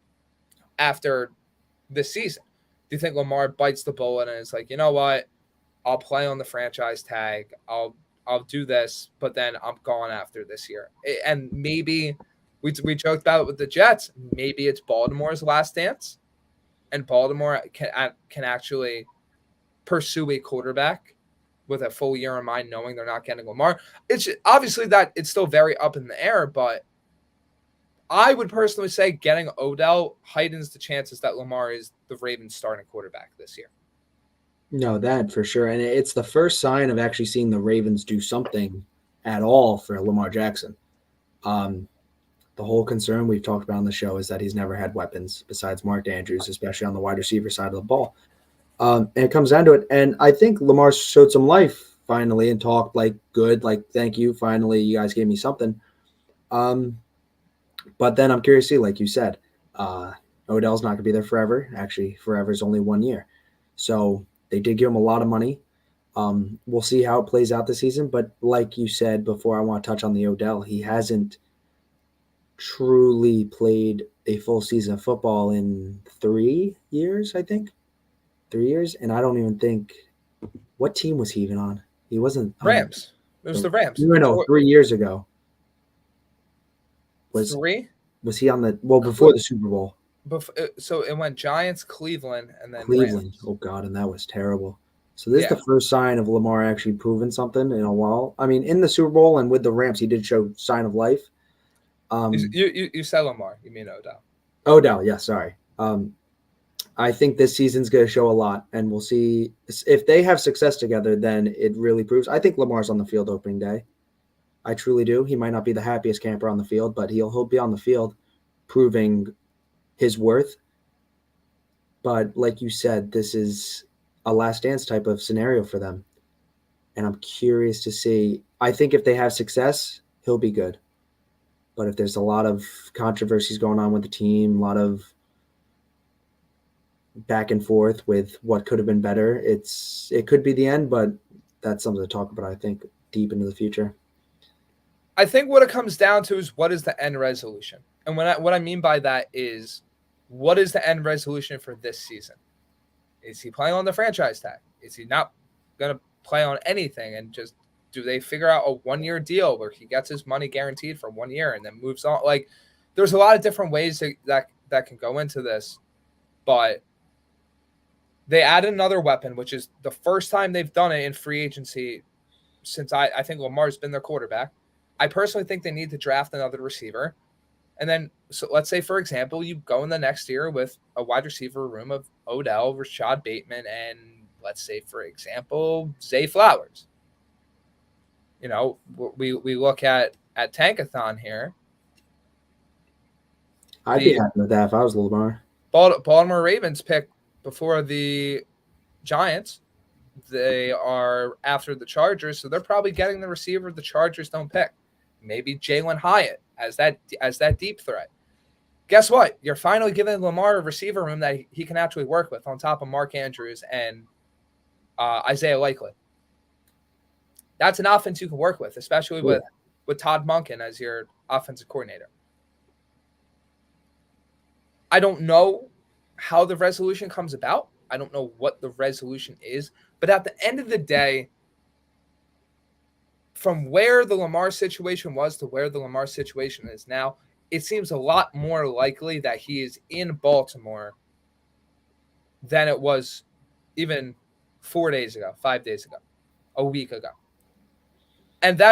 after this season. Do you think Lamar bites the bullet and is like, you know what, I'll play on the franchise tag, I'll do this, but then I'm gone after this year? And maybe we joked about it with the Jets. Maybe it's Baltimore's last dance, and Baltimore can actually pursue a quarterback with a full year in mind, knowing they're not getting Lamar. It's obviously that it's still very up in the air, but I would personally say getting Odell heightens the chances that Lamar is the Ravens' starting quarterback this year. No, that for sure. And it's the first sign of actually seeing the Ravens do something at all for Lamar Jackson. The whole concern we've talked about on the show is that he's never had weapons besides Mark Andrews, especially on the wide receiver side of the ball. And it comes down to it. And I think Lamar showed some life finally and talked like good, like, thank you. Finally, you guys gave me something. But then I'm curious to see, like you said, Odell's not going to be there forever. Actually, forever is only 1 year. So they did give him a lot of money. We'll see how it plays out this season. But like you said before, I want to touch on the Odell. He hasn't truly played a full season of football in 3 years, I think. 3 years. And I don't even think – what team was he even on? He wasn't – Rams. It was the Rams. No, 3 years ago. Three? Was he on the – well, before the Super Bowl. So it went Giants, Cleveland, and then Cleveland. Rams. Oh, God, and that was terrible. So this is the first sign of Lamar actually proving something in a while. I mean, in the Super Bowl and with the Rams, he did show sign of life. You said Lamar. You mean Odell. Odell, yeah, sorry. I think this season's going to show a lot, and we'll see. If they have success together, then it really proves. I think Lamar's on the field opening day. I truly do. He might not be the happiest camper on the field, but he'll be on the field proving his worth. But like you said, this is a last dance type of scenario for them. And I'm curious to see. I think if they have success, he'll be good. But if there's a lot of controversies going on with the team, a lot of back and forth with what could have been better, it could be the end, but that's something to talk about, I think, deep into the future. I think what it comes down to is what is the end resolution? And what I mean by that is, what is the end resolution for this season? Is he playing on the franchise tag? Is he not going to play on anything? And just do they figure out a 1 year deal where he gets his money guaranteed for 1 year and then moves on? Like, there's a lot of different ways that can go into this, but they added another weapon, which is the first time they've done it in free agency since I think Lamar's been their quarterback. I personally think they need to draft another receiver. And then, so let's say, for example, you go in the next year with a wide receiver room of Odell, Rashad Bateman, and let's say, for example, Zay Flowers. You know, we look at Tankathon here. I'd be happy with that if I was Lamar. Baltimore Ravens pick before the Giants. They are after the Chargers, so they're probably getting the receiver the Chargers don't pick. Maybe Jalen Hyatt as that deep threat. Guess what? You're finally giving Lamar a receiver room that he can actually work with on top of Mark Andrews and Isaiah Likely. That's an offense you can work with, especially with Todd Monken as your offensive coordinator. I don't know how the resolution comes about. I don't know what the resolution is. But at the end of the day, from where the Lamar situation was to where the Lamar situation is now, it seems a lot more likely that he is in Baltimore than it was even 4 days ago, 5 days ago, a week ago. And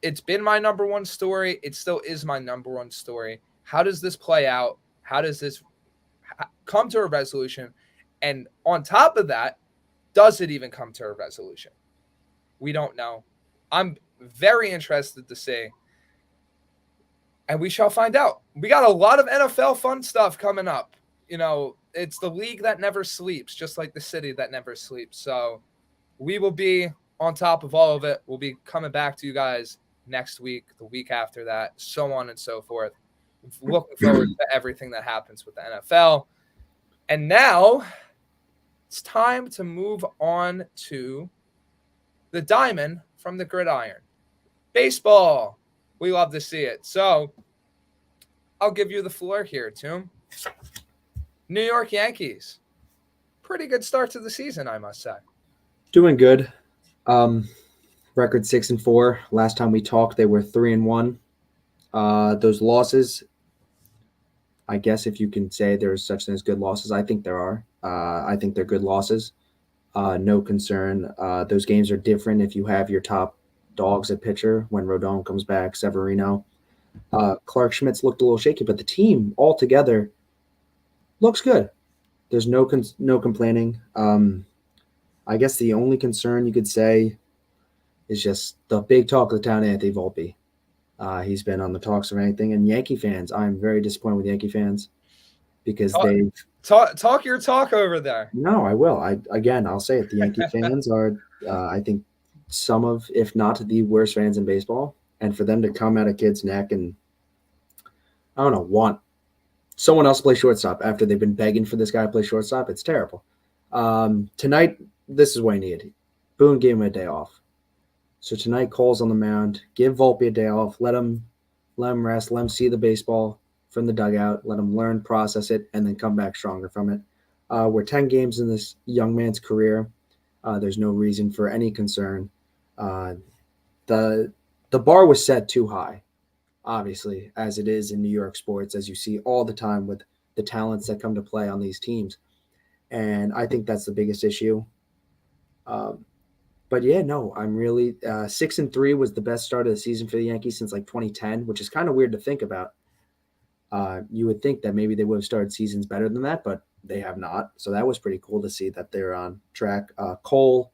it's been my number one story. It still is my number one story. How does this play out? How does this come to a resolution? And on top of that, does it even come to a resolution? We don't know. I'm very interested to see. And we shall find out. We got a lot of NFL fun stuff coming up. You know, it's the league that never sleeps, just like the city that never sleeps. So we will be on top of all of it. We'll be coming back to you guys next week, the week after that, so on and so forth. Looking forward to everything that happens with the NFL. And now it's time to move on to the diamond from the gridiron. Baseball. We love to see it. So I'll give you the floor here, Toom. New York Yankees. Pretty good start to the season, I must say. Doing good. Record 6-4. Last time we talked, they were 3-1. Those losses, I guess if you can say there's such thing as good losses, I think there are. I think they're good losses. No concern. Those games are different if you have your top dogs at pitcher when Rodon comes back, Severino. Clark Schmidt's looked a little shaky, but the team altogether looks good. There's no complaining. I guess the only concern you could say is just the big talk of the town, Anthony Volpe. He's been on the talks of anything. And Yankee fans, I'm very disappointed with Yankee fans because they talk your talk over there. No, I will. I'll say it. The Yankee fans are, I think, some of, if not the worst fans in baseball. And for them to come at a kid's neck and, I don't know, want someone else to play shortstop after they've been begging for this guy to play shortstop, it's terrible. Tonight, this is what he needed. Boone gave him a day off. So tonight, Cole's on the mound. Give Volpe a day off. Let him rest. Let him see the baseball from the dugout. Let him learn, process it, and then come back stronger from it. We're 10 games in this young man's career. There's no reason for any concern. The bar was set too high, obviously, as it is in New York sports, as you see all the time with the talents that come to play on these teams. And I think that's the biggest issue. But yeah, no, I'm really 6-3 was the best start of the season for the Yankees since like 2010, which is kind of weird to think about. You would think that maybe they would have started seasons better than that, but they have not. So that was pretty cool to see that they're on track. Cole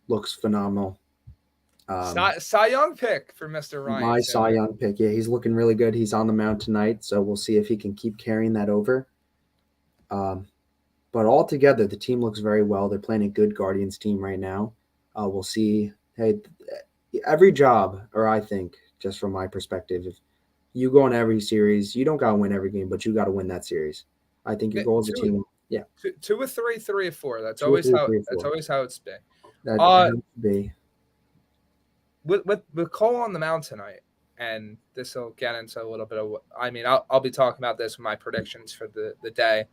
looks phenomenal. Cy Young pick for Mr. Ryan. My Cy Young pick. Yeah, he's looking really good. He's on the mound tonight, so we'll see if he can keep carrying that over. But altogether, the team looks very well. They're playing a good Guardians team right now. We'll see. Hey, every job, or I think, just from my perspective, if you go in every series, you don't got to win every game, but you got to win that series. I think your goal as a team, yeah. 2 or 3, 3 or 4. That's always how it's been. That be. With Cole on the mound tonight, and this will get into a little bit of. I mean, I'll be talking about this with my predictions for the day.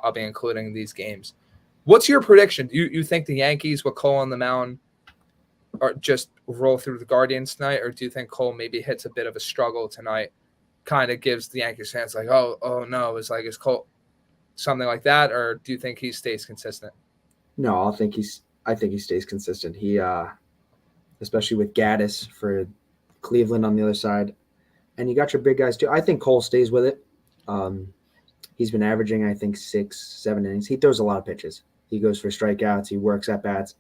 I'll be including these games. What's your prediction? You think the Yankees with Cole on the mound or just roll through the Guardians tonight, or do you think Cole maybe hits a bit of a struggle tonight, kind of gives the Yankees fans like, oh no, is Cole something like that, or do you think he stays consistent? No, I think he stays consistent. He especially with Gaddis for Cleveland on the other side, and you got your big guys too. I think Cole stays with it. He's been averaging, I think, 6-7 innings. He throws a lot of pitches. He goes for strikeouts. He works at bats,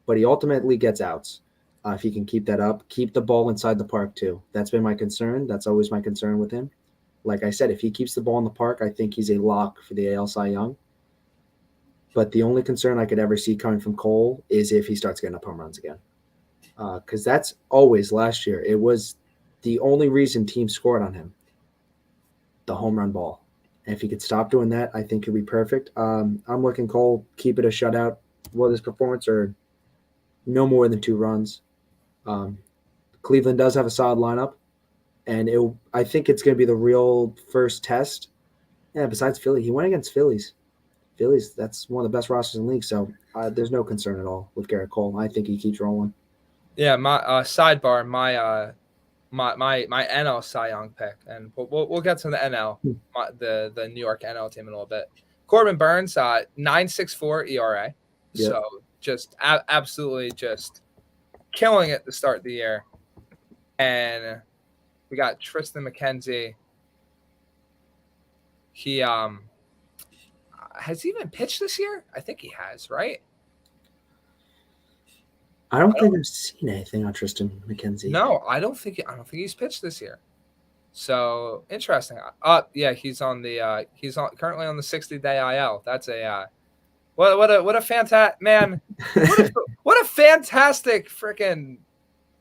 but he ultimately gets outs. If he can keep that up, keep the ball inside the park too. That's been my concern. That's always my concern with him. Like I said, if he keeps the ball in the park, I think he's a lock for the AL Cy Young. But the only concern I could ever see coming from Cole is if he starts getting up home runs again. Because that's always last year. It was the only reason teams scored on him, the home run ball. And if he could stop doing that, I think he'd be perfect. I'm looking Cole, keep it a shutout. Will this performance or no more than 2 runs? Cleveland does have a solid lineup, and I think it's going to be the real first test. Yeah, besides Philly, he went against Phillies. Phillies, that's one of the best rosters in the league, so there's no concern at all with Gerrit Cole. I think he keeps rolling. Yeah, my sidebar, my NL Cy Young pick, and we'll get to the NL, the New York NL team in a little bit. Corbin Burns, 9.64 ERA, Yep. so just absolutely just killing it to start the year. And we got Tristan McKenzie. He has he even pitched this year? I think he has, right? I don't think I've seen anything on Tristan McKenzie. No, I don't think he's pitched this year. So interesting. Yeah, he's currently on the 60-day IL. That's a what a fantastic man. What a fantastic freaking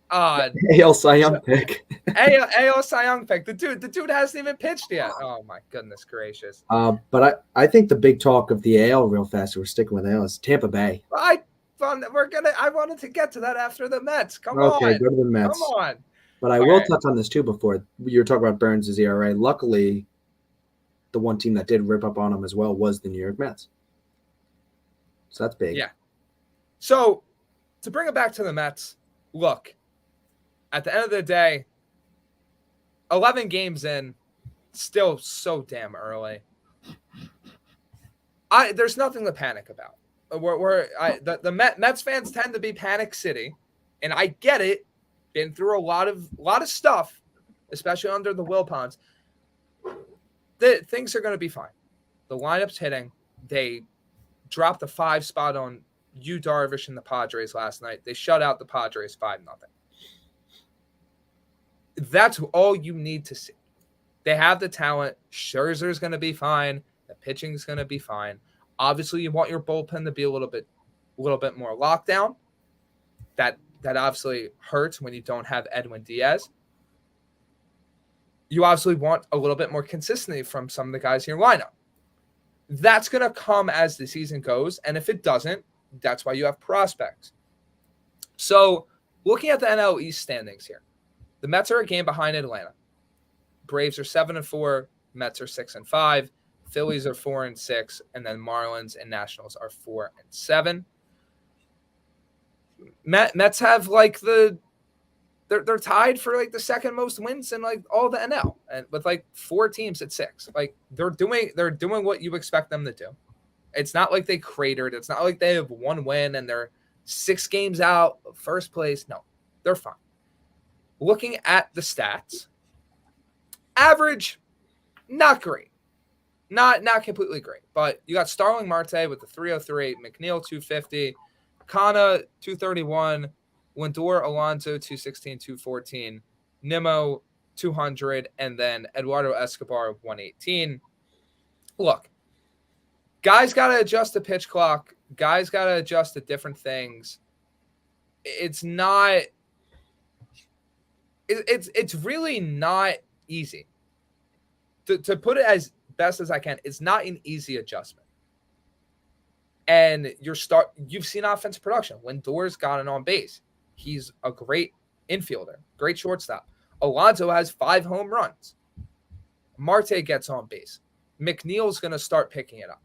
AL Cy Young pick. AL Cy Young pick. The dude hasn't even pitched yet. Oh my goodness gracious. But I think the big talk of the AL real fast, we're sticking with AL, is Tampa Bay. I wanted to get to that after the Mets. Come Okay, on. go to the Mets. Come on. But I will touch on this too before. You were talking about Burns' ERA. Luckily, the one team that did rip up on him as well was the New York Mets. So that's big. Yeah. So to bring it back to the Mets, look, at the end of the day, 11 games in, still so damn early. There's nothing to panic about. The Mets fans tend to be panic city, and I get it. Been through a lot of stuff, especially under the Wilpons. Things are going to be fine. The lineup's hitting. They dropped the 5 spot on Yu Darvish and the Padres last night. They shut out the Padres 5-0. That's all you need to see. They have the talent. Scherzer's going to be fine. The pitching's going to be fine. Obviously, you want your bullpen to be a little bit more lockdown. That obviously hurts when you don't have Edwin Diaz. You obviously want a little bit more consistency from some of the guys in your lineup. That's going to come as the season goes, and if it doesn't, that's why you have prospects. So, looking at the NL East standings here, the Mets are a game behind Atlanta. Braves are 7-4, Mets are 6-5, Phillies are 4-6, and then Marlins and Nationals are 4-7. Mets have like they're tied for like the second most wins in like all the NL, and with like 4 teams at 6. Like they're doing what you expect them to do. It's not like they cratered. It's not like they have 1 win and they're 6 games out of first place. No, they're fine. Looking at the stats, average, not great. Not completely great. But you got Starling Marte with the 303, McNeil 250, Kana 231, Lindor Alonso 216, 214, Nimmo 200, and then Eduardo Escobar 118. Look, guys got to adjust the pitch clock. Guys got to adjust to different things. It's really not easy. To put it as best as I can, it's not an easy adjustment. And you've seen offensive production. Lindor's gotten on base. He's a great infielder, great shortstop. Alonso has 5 home runs. Marte gets on base. McNeil's going to start picking it up.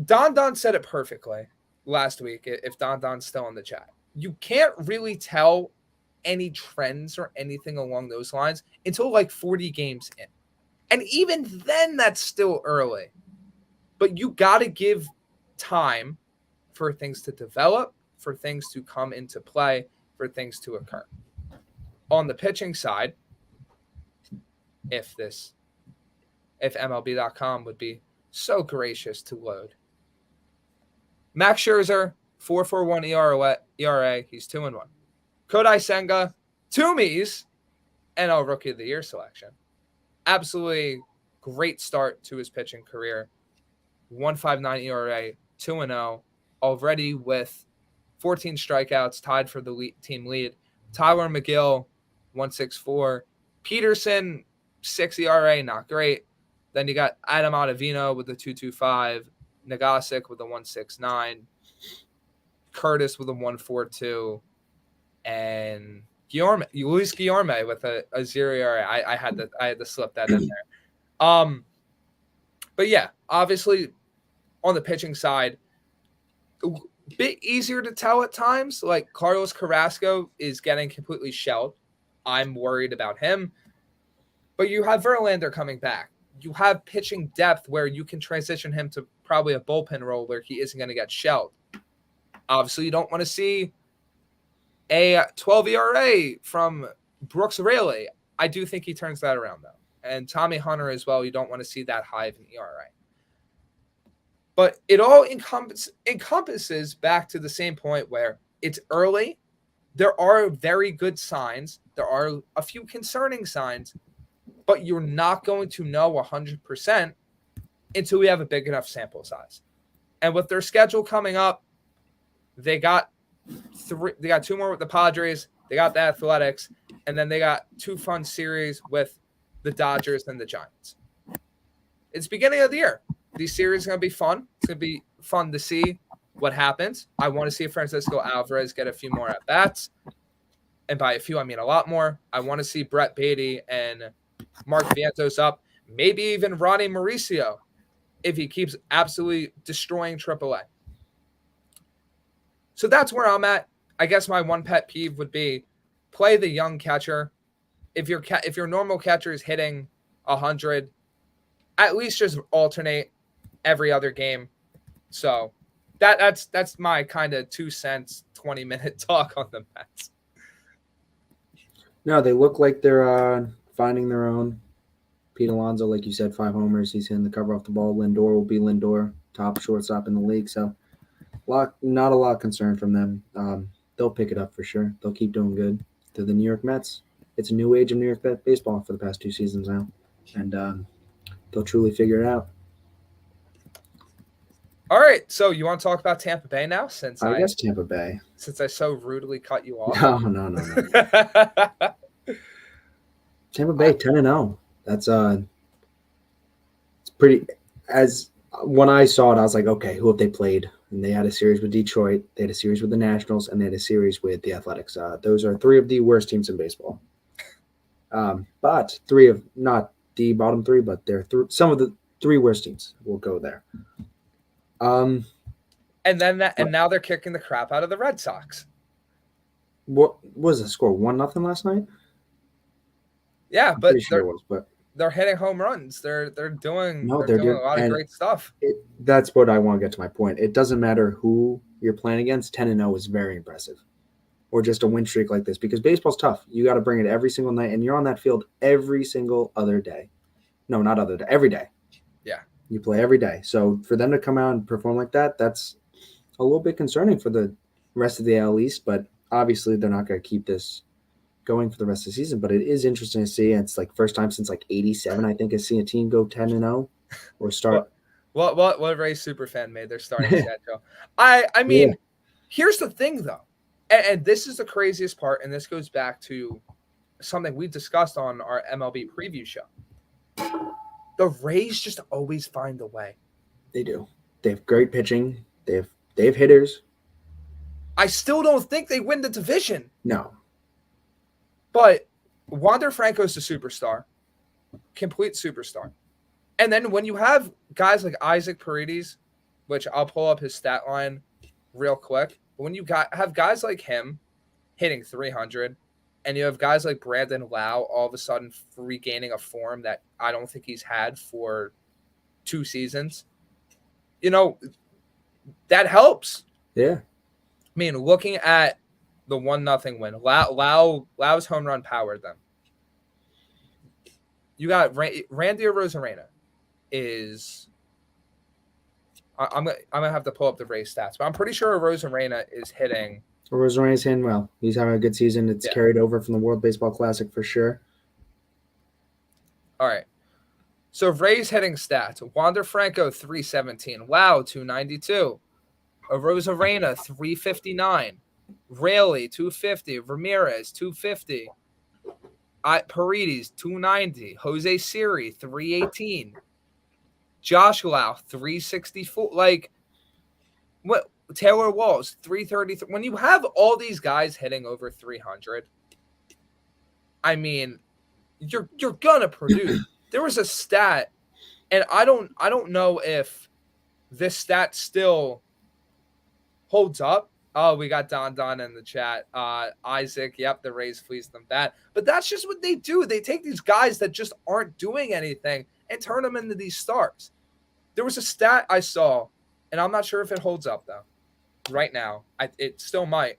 Don said it perfectly last week, if Don's still in the chat. You can't really tell any trends or anything along those lines until like 40 games in. And even then, that's still early. But you got to give time for things to develop, for things to come into play, for things to occur. On the pitching side, if MLB.com would be so gracious to load, Max Scherzer, 4.41 ERA. He's 2-1. Kodai Senga, Toomey's NL Rookie of the Year selection. Absolutely great start to his pitching career. 1.59 ERA, 2-0, already with 14 strikeouts, tied for the team lead. Tyler McGill, 1.64. Peterson, 6 ERA, not great. Then you got Adam Ottavino with the 2.25. Nagasic with a 1.69. Curtis with a 1.42. And Luis Guillorme with a 0 ERA. I had to slip that in there. But yeah, obviously on the pitching side, a bit easier to tell at times. Like Carlos Carrasco is getting completely shelled. I'm worried about him. But you have Verlander coming back. You have pitching depth where you can transition him to probably a bullpen role where he isn't going to get shelled. Obviously, you don't want to see a 12 ERA from Brooks Raley. I do think he turns that around, though. And Tommy Hunter as well, you don't want to see that high of an ERA. But it all encompasses back to the same point where it's early. There are very good signs. There are a few concerning signs, but you're not going to know 100% until we have a big enough sample size. And with their schedule coming up, they got 2 more with the Padres, they got the Athletics, and then they got 2 fun series with the Dodgers and the Giants. It's beginning of the year. These series are going to be fun. It's going to be fun to see what happens. I want to see Francisco Alvarez get a few more at-bats. And by a few, I mean a lot more. I want to see Brett Baty and Mark Vientos up. Maybe even Ronnie Mauricio if he keeps absolutely destroying AAA. So that's where I'm at. I guess my one pet peeve would be play the young catcher. If your normal catcher is hitting 100, at least just alternate every other game. So that's my kind of 2 cents, 20-minute talk on the Mets. No, they look like they're finding their own. Pete Alonso, like you said, 5 homers. He's hitting the cover off the ball. Lindor will be Lindor, top shortstop in the league. So not a lot of concern from them. They'll pick it up for sure. They'll keep doing good. They're the New York Mets. It's a new age of New York baseball for the past 2 seasons now. And they'll truly figure it out. All right, so you want to talk about Tampa Bay now? I guess Tampa Bay. Since I so rudely cut you off. No. Tampa Bay 10-0. That's it's pretty. As when I saw it, I was like, okay, who have they played? And they had a series with Detroit, they had a series with the Nationals, and they had a series with the Athletics. Those are 3 of the worst teams in baseball. But 3 of not the bottom 3, but they're some of the 3 worst teams. We'll go there. And now they're kicking the crap out of the Red Sox. What was the score? 1-0 last night? Yeah, but they're hitting home runs. They're doing a lot of great stuff. That's what I want to get to my point. It doesn't matter who you're playing against. 10-0 is very impressive. Or just a win streak like this, because baseball's tough. You got to bring it every single night, and you're on that field every single other day. No, not other day. Every day. Yeah. You play every day. So for them to come out and perform like that, that's a little bit concerning for the rest of the AL East, but obviously they're not going to keep this going for the rest of the season. But it is interesting to see. It's like first time since like 87, I think, I've seen a team go 10-0 or start. What Ray Superfan made their starting schedule. I mean, Here's the thing, though, and this is the craziest part, and this goes back to something we discussed on our MLB preview show. The Rays just always find a way. They do. They have great pitching. They have hitters. I still don't think they win the division. No. But Wander Franco's a superstar. Complete superstar. And then when you have guys like Isaac Paredes, which I'll pull up his stat line real quick. But when you have guys like him hitting 300, and you have guys like Brandyn Lau all of a sudden regaining a form that I don't think he's had for 2 seasons, that helps. Yeah. I mean, looking at the 1-0 win, Lau's home run powered them. You got Randy Arozarena is I'm gonna have to pull up the Rays stats, but I'm pretty sure Rosarena is hitting. Rosarena's hitting well. He's having a good season. It's carried over from the World Baseball Classic for sure. All right. So Rays hitting stats: Wander Franco 317, wow 292, Rosarena 359, Raley 250, Ramirez 250, Paredes 290, Jose Siri 318, Josh Lau 364. Like what? Taylor Walls 333. When you have all these guys hitting over 300, I mean, you're gonna produce. There was a stat, and I don't know if this stat still holds up. Oh, we got Don in the chat. Isaac, yep, the Rays fleeced them bad. But that's just what they do. They take these guys that just aren't doing anything and turn them into these stars. There was a stat I saw, and I'm not sure if it holds up, though. Right now, it still might.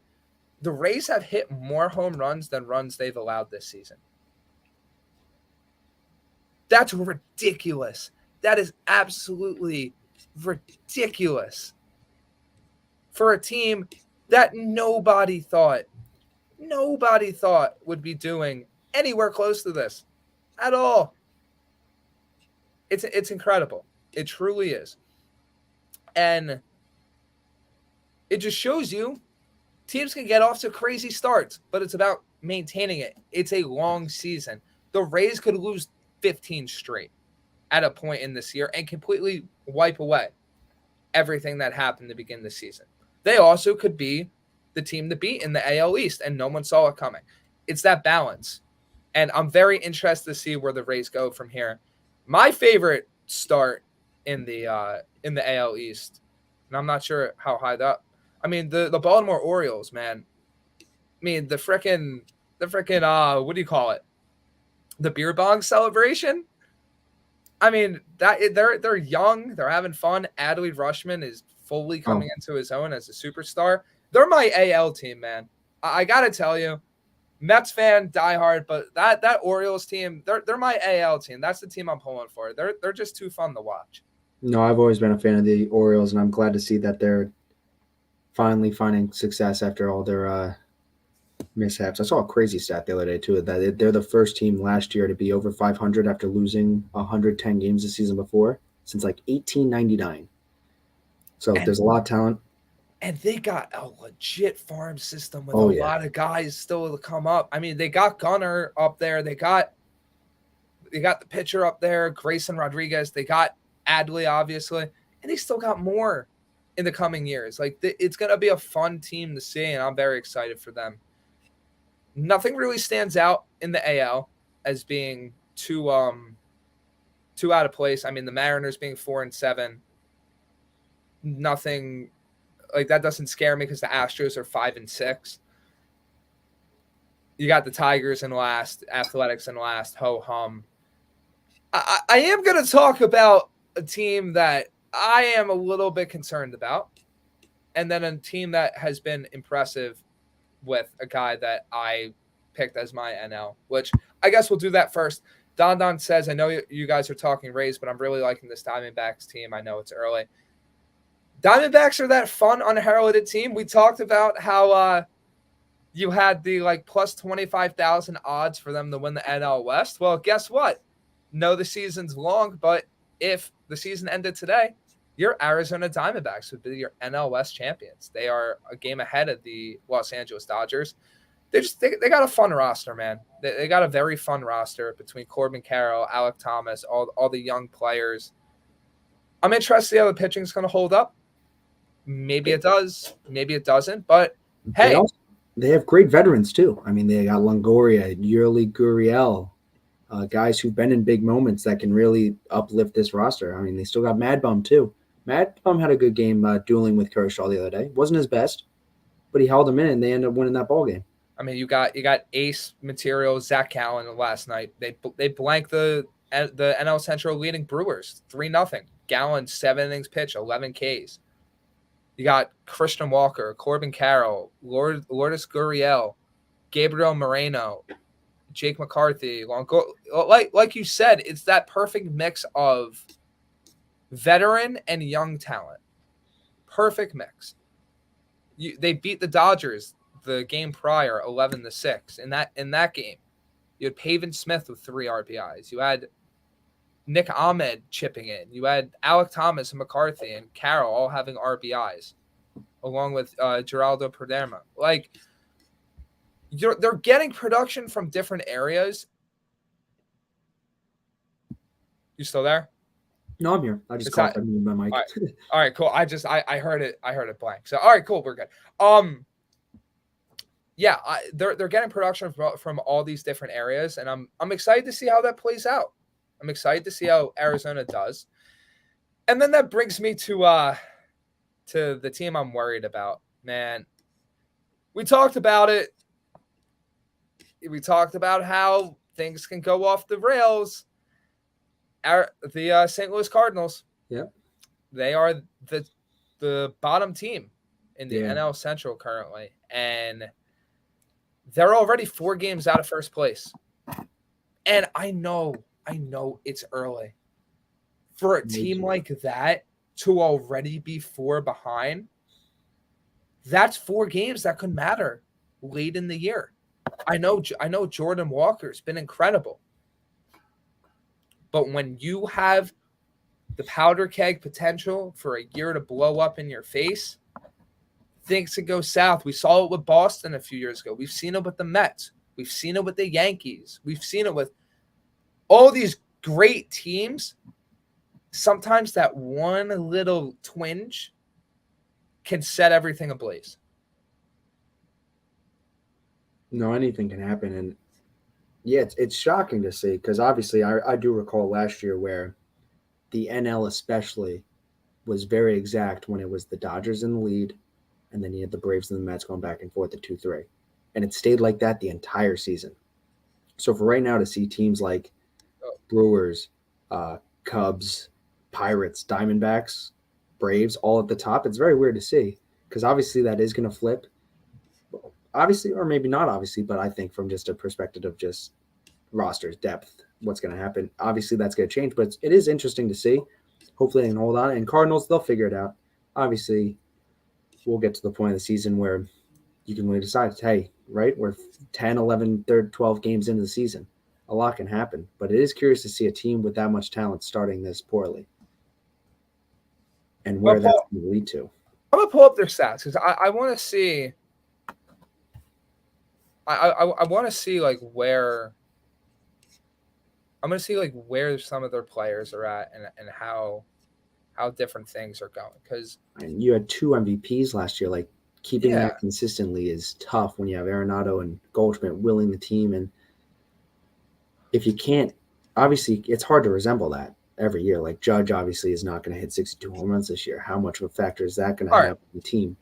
The Rays have hit more home runs than runs they've allowed this season. That's ridiculous. That is absolutely ridiculous for a team that nobody thought would be doing anywhere close to this at all. It's incredible. It truly is. And it just shows you teams can get off to crazy starts, but it's about maintaining it. It's a long season. The Rays could lose 15 straight at a point in this year and completely wipe away everything that happened to begin the season. They also could be the team to beat in the AL East, and no one saw it coming. It's that balance. And I'm very interested to see where the Rays go from here. My favorite start in the AL East, and I'm not sure how high that. I mean, the Baltimore Orioles, man. I mean, the freaking what do you call it? The beer bong celebration. I mean, that they're young, they're having fun. Adley Rushman is fully coming into his own as a superstar. They're my AL team, man. I gotta tell you, Mets fan, diehard, but that Orioles team, they're my AL team. That's the team I'm pulling for. They're just too fun to watch. No, I've always been a fan of the Orioles, and I'm glad to see that they're finally finding success after all their mishaps. I saw a crazy stat the other day too, that they're the first team last year to be over 500 after losing 110 games the season before since like 1899. So there's a lot of talent. And they got a legit farm system with lot of guys still to come up. I mean, they got Gunnar up there. They got the pitcher up there, Grayson Rodriguez. They got Adley, obviously. And they still got more in the coming years. Like, it's going to be a fun team to see, and I'm very excited for them. Nothing really stands out in the AL as being too out of place. I mean, the Mariners being 4-7. Nothing like that doesn't scare me because the Astros are 5-6. You got the Tigers in last, Athletics in last, ho-hum. I am going to talk about a team that I am a little bit concerned about, and then a team that has been impressive with a guy that I picked as my NL, which I guess we'll do that first. Don says, I know you guys are talking Rays, but I'm really liking this Diamondbacks team. I know it's early. Diamondbacks are that fun, unheralded team. We talked about how you had the plus 25,000 odds for them to win the NL West. Well, guess what? No, the season's long, but if the season ended today, your Arizona Diamondbacks would be your NL West champions. They are a game ahead of the Los Angeles Dodgers. They got a fun roster, man. They got a very fun roster between Corbin Carroll, Alec Thomas, all the young players. I'm interested to see how the pitching's going to hold up. Maybe it does. Maybe it doesn't. But, hey. They have great veterans, too. I mean, they got Longoria, Yurli Gurriel, guys who've been in big moments that can really uplift this roster. I mean, they still got Mad Bum, too. Mad Bum had a good game dueling with Kershaw the other day. Wasn't his best, but he held him in, and they ended up winning that ball game. I mean, you got ace material, Zach Gallen last night. They blanked the NL Central leading Brewers 3-0. Gallen 7 innings pitch, 11 Ks. You got Christian Walker, Corbin Carroll, Lourdes Gurriel, Gabriel Moreno, Jake McCarthy. Like you said, it's that perfect mix of veteran and young talent. perfect mix. They beat the Dodgers the game prior 11-6. In that game, you had Pavin Smith with 3 RBIs. You had Nick Ahmed chipping in. You had Alec Thomas and McCarthy and Carroll all having RBIs, along with Geraldo Perderma. Like, they're getting production from different areas. You still there? No, I'm here. I just coughed. I moved my mic. All right, cool. I heard it blank. So all right, cool. We're good. Yeah, they're getting production from all these different areas, and I'm excited to see how that plays out. I'm excited to see how Arizona does. And then that brings me to the team I'm worried about. Man, we talked about it. We talked about how things can go off the rails. The St. Louis Cardinals. Yeah. They are the bottom team in the NL Central currently. And they're already 4 games out of first place. And I know it's early. For a team like that to already be 4 behind, that's 4 games that could matter late in the year. I know Jordan Walker's been incredible. But when you have the powder keg potential for a year to blow up in your face, things can go south. We saw it with Boston a few years ago. We've seen it with the Mets. We've seen it with the Yankees. We've seen it with all these great teams. Sometimes that one little twinge can set everything ablaze. No, anything can happen. And yeah, it's shocking to see because obviously I do recall last year where the NL especially was very exact when it was the Dodgers in the lead, and then you had the Braves and the Mets going back and forth at 2-3. And it stayed like that the entire season. So for right now to see teams like Brewers, Cubs, Pirates, Diamondbacks, Braves all at the top, it's very weird to see because obviously that is going to flip. Obviously, or maybe not obviously, but I think from just a perspective of just rosters, depth, what's going to happen, obviously that's going to change, but it is interesting to see. Hopefully they can hold on. And Cardinals, they'll figure it out. Obviously, we'll get to the point of the season where you can really decide, hey, right, we're 10, 11, 12 games into the season. A lot can happen, but it is curious to see a team with that much talent starting this poorly and where that's going to lead to. I'm going to pull up their stats because I want to see – I want to see like where I'm going to see like where some of their players are at and how different things are going. Because you had 2 MVPs last year. Like keeping that consistently is tough when you have Arenado and Goldschmidt willing the team. And if you can't, obviously it's hard to resemble that every year. Like Judge obviously is not going to hit 62 home runs this year. How much of a factor is that going to have on the team?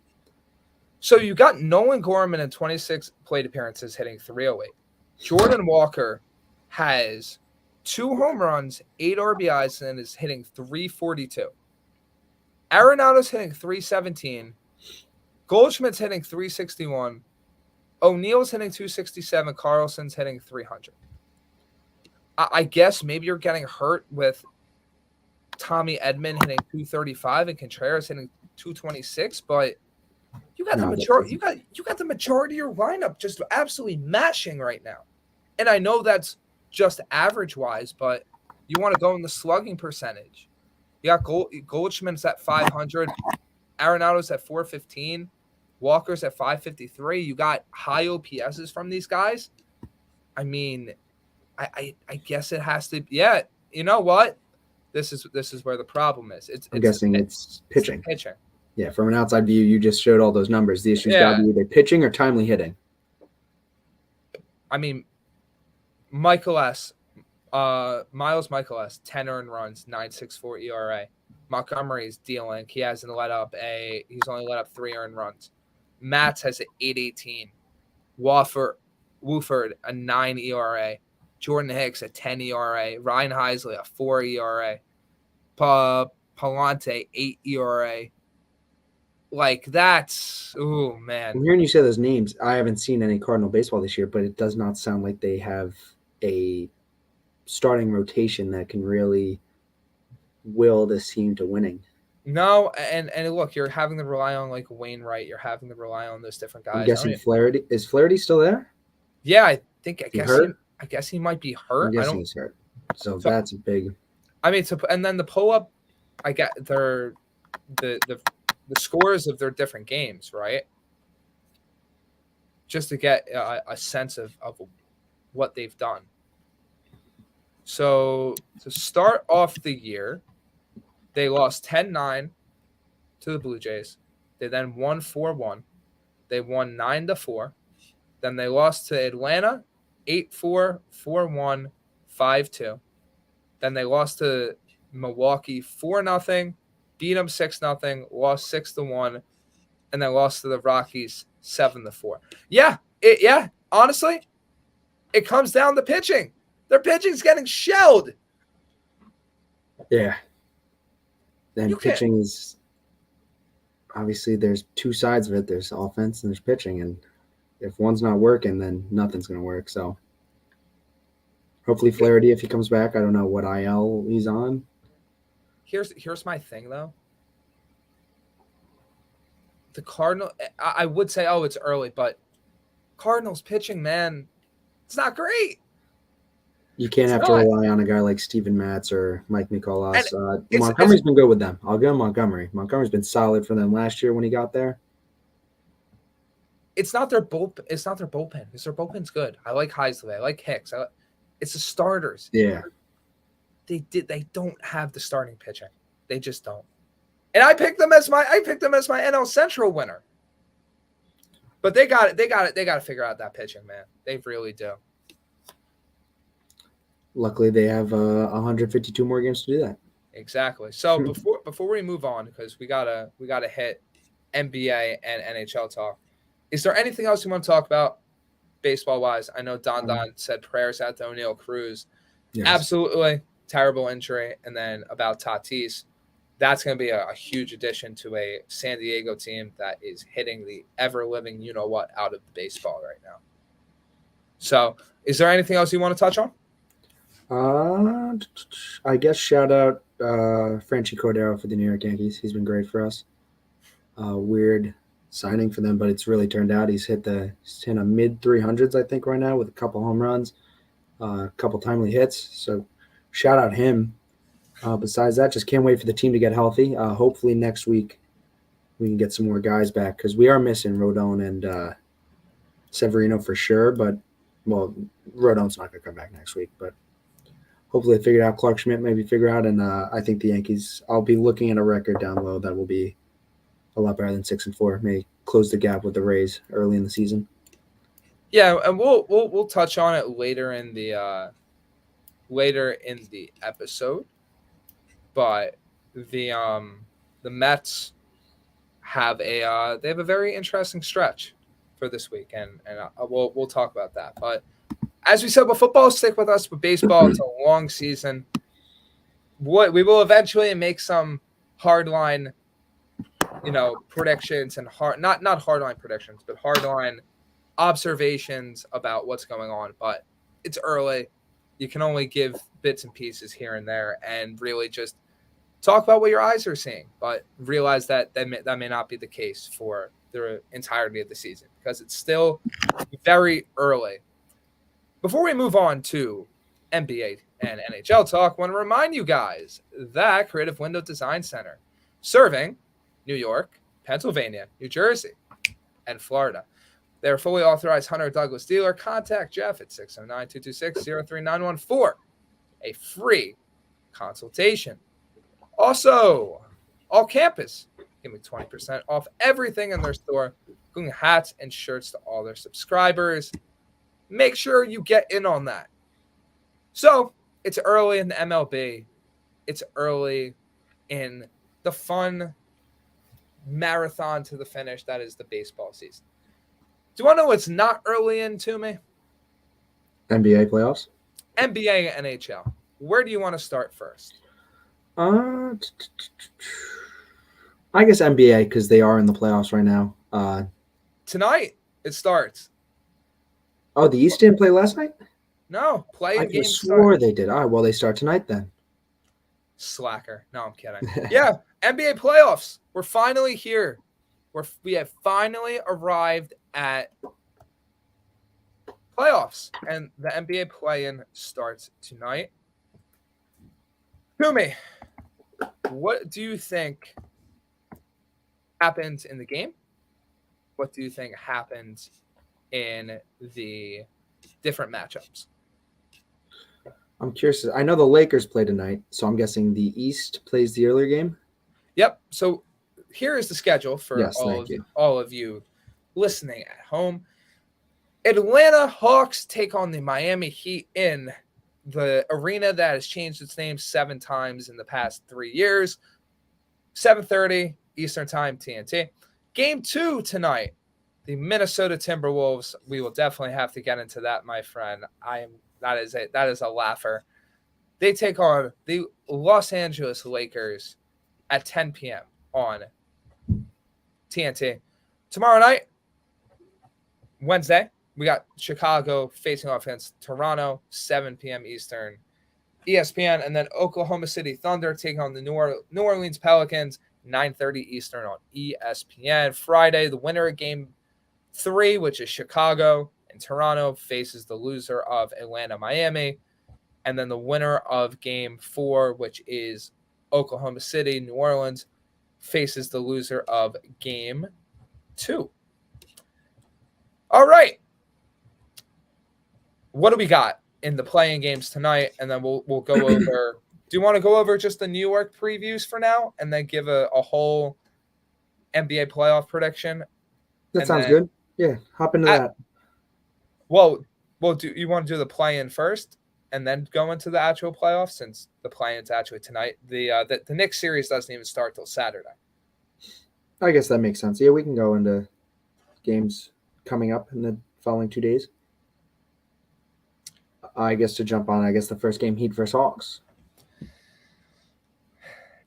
So you got Nolan Gorman in 26 plate appearances hitting 308. Jordan Walker has 2 home runs, 8 RBIs, and is hitting 342. Arenado's hitting 317. Goldschmidt's hitting 361. O'Neal's hitting 267. Carlson's hitting 300. I guess maybe you're getting hurt with Tommy Edman hitting 235 and Contreras hitting 226, but you got the majority. You got the majority of your lineup just absolutely mashing right now, and I know that's just average wise, but you want to go in the slugging percentage. You got Goldschmidt's at 500, Arenado's at 415, Walker's at 553. You got high OPSs from these guys. I mean, I guess it has to. Yeah, you know what? This is where the problem is. I'm guessing it's pitching. It's pitching. Yeah, from an outside view, you just showed all those numbers. The issue's got to be either pitching or timely hitting. I mean, Miles Michael S., 10 earned runs, 9.64 ERA. Montgomery's dealing. He's only let up 3 earned runs. Matz has an 8.18. Wooford, a 9 ERA. Jordan Hicks, a 10 ERA. Ryan Heisley, a 4 ERA. Palante, 8 ERA. Like, that's – ooh, man. I'm hearing you say those names. I haven't seen any Cardinal baseball this year, but it does not sound like they have a starting rotation that can really will this team to winning. No, and look, you're having to rely on like Wainwright. You're having to rely on those different I'm guys. guessing Flaherty. Is Flaherty still there? Yeah, I He hurt? guess he might be I'm hurt. I guessing don't. he's hurt. So So that's a big. I mean, and then the pull up, I get their the scores of their different games, right? Just to get a sense of what they've done. So to start off the year, they lost 10-9 to the Blue Jays. They then won 4-1. They won 9-4. Then they lost to Atlanta 8-4, 4-1, 5-2. Then they lost to Milwaukie 4-0, beat them 6-0, lost 6-1, and then lost to the Rockies 7-4. Yeah, honestly, it comes down to pitching. Their pitching's getting shelled. Yeah. And pitching is obviously there's two sides of it. There's offense and there's pitching, and if one's not working, then nothing's going to work. So hopefully Flaherty, if he comes back, I don't know what IL he's on. Here's my thing though. The Cardinal, I would say, oh, it's early, but Cardinals pitching, man, it's not great. You can't have to rely on a guy like Steven Matz or Mike Mikolas. Montgomery's been good with them. I'll give him Montgomery. Montgomery's been solid for them last year when he got there. It's not their bullpen. It's not their bullpen. Because their bullpen's good. I like Heisley. I like Hicks. It's the starters. Yeah. They don't have the starting pitching. They just don't. And I picked them as my NL Central winner. But they got to figure out that pitching, man. They really do. Luckily, they have 152 more games to do that. Exactly. So before we move on, because we gotta hit NBA and NHL talk. Is there anything else you want to talk about, baseball wise? I know Don said prayers out to O'Neal Cruz. Yes. Absolutely terrible injury, and then about Tatis. That's going to be a huge addition to a San Diego team that is hitting the ever-living you-know-what out of the baseball right now. So, is there anything else you want to touch on? I guess shout out Franchy Cordero for the New York Yankees. He's been great for us. Weird signing for them, but it's really turned out. He's hit a mid 300s, I think, right now with a couple home runs, a couple timely hits. So shout out him. Besides that, just can't wait for the team to get healthy. Hopefully next week we can get some more guys back because we are missing Rodon and Severino for sure. But, well, Rodon's not going to come back next week. But hopefully they figure out. Clark Schmidt maybe figure out. And I think the Yankees, I'll be looking at a record down low that will be a lot better than 6-4. May close the gap with the Rays early in the season. Yeah, and we'll touch on it later in the episode. But the Mets have a very interesting stretch for this week, and we'll talk about that. But as we said, with football, stick with us. With baseball, it's a long season. We will eventually make some hardline, predictions and not hardline predictions, but hardline observations about what's going on. But it's early. You can only give bits and pieces here and there, and really just talk about what your eyes are seeing, but realize that may not be the case for the entirety of the season because it's still very early. Before we move on to NBA and NHL talk, I want to remind you guys that Creative Window Design Center, serving New York, Pennsylvania, New Jersey, and Florida. They're a fully authorized Hunter Douglas dealer. Contact Jeff at 609-226-0391 for a free consultation. Also, all campus, give me 20% off everything in their store, including hats and shirts to all their subscribers. Make sure you get in on that. So, it's early in the MLB. It's early in the fun marathon to the finish that is the baseball season. Do you want to know what's not early in, Toomey? NBA playoffs? NBA and NHL. Where do you want to start first? I guess NBA because they are in the playoffs right now. Tonight it starts. Oh, the East didn't play last night? No, play-in games. I swore they did. All right, well, they start tonight then. Slacker. No, I'm kidding. Yeah, NBA playoffs. We're finally here. We have finally arrived at playoffs, and the NBA play-in starts tonight. Toomey, what do you think happens in the game? What do you think happens in the different matchups? I'm curious. I know the Lakers play tonight, so I'm guessing the East plays the earlier game. Yep. So here is the schedule for Yes, all of you listening at home. Atlanta Hawks take on the Miami Heat in the arena that has changed its name 7 times in the past 3 years. 7:30 Eastern Time, TNT. Game 2 tonight. The Minnesota Timberwolves. We will definitely have to get into that, my friend. That is a laugher. They take on the Los Angeles Lakers at 10 p.m. on TNT. Tomorrow night, Wednesday, we got Chicago facing off against Toronto, 7 p.m. Eastern, ESPN, and then Oklahoma City Thunder taking on the New Orleans Pelicans, 9:30 Eastern on ESPN. Friday, the winner of Game 3, which is Chicago and Toronto, faces the loser of Atlanta, Miami, and then the winner of Game 4, which is Oklahoma City, New Orleans, faces the loser of Game 2. All right. What do we got in the playing games tonight? And then we'll go over. Do you want to go over just the New York previews for now and then give a whole NBA playoff prediction? That sounds good. Yeah, hop into that. Well, do you want to do the play-in first and then go into the actual playoffs, since the play-in's actually tonight? The Knicks series doesn't even start till Saturday. I guess that makes sense. Yeah, we can go into games coming up in the following 2 days. I guess to jump on, the first game, Heat versus Hawks.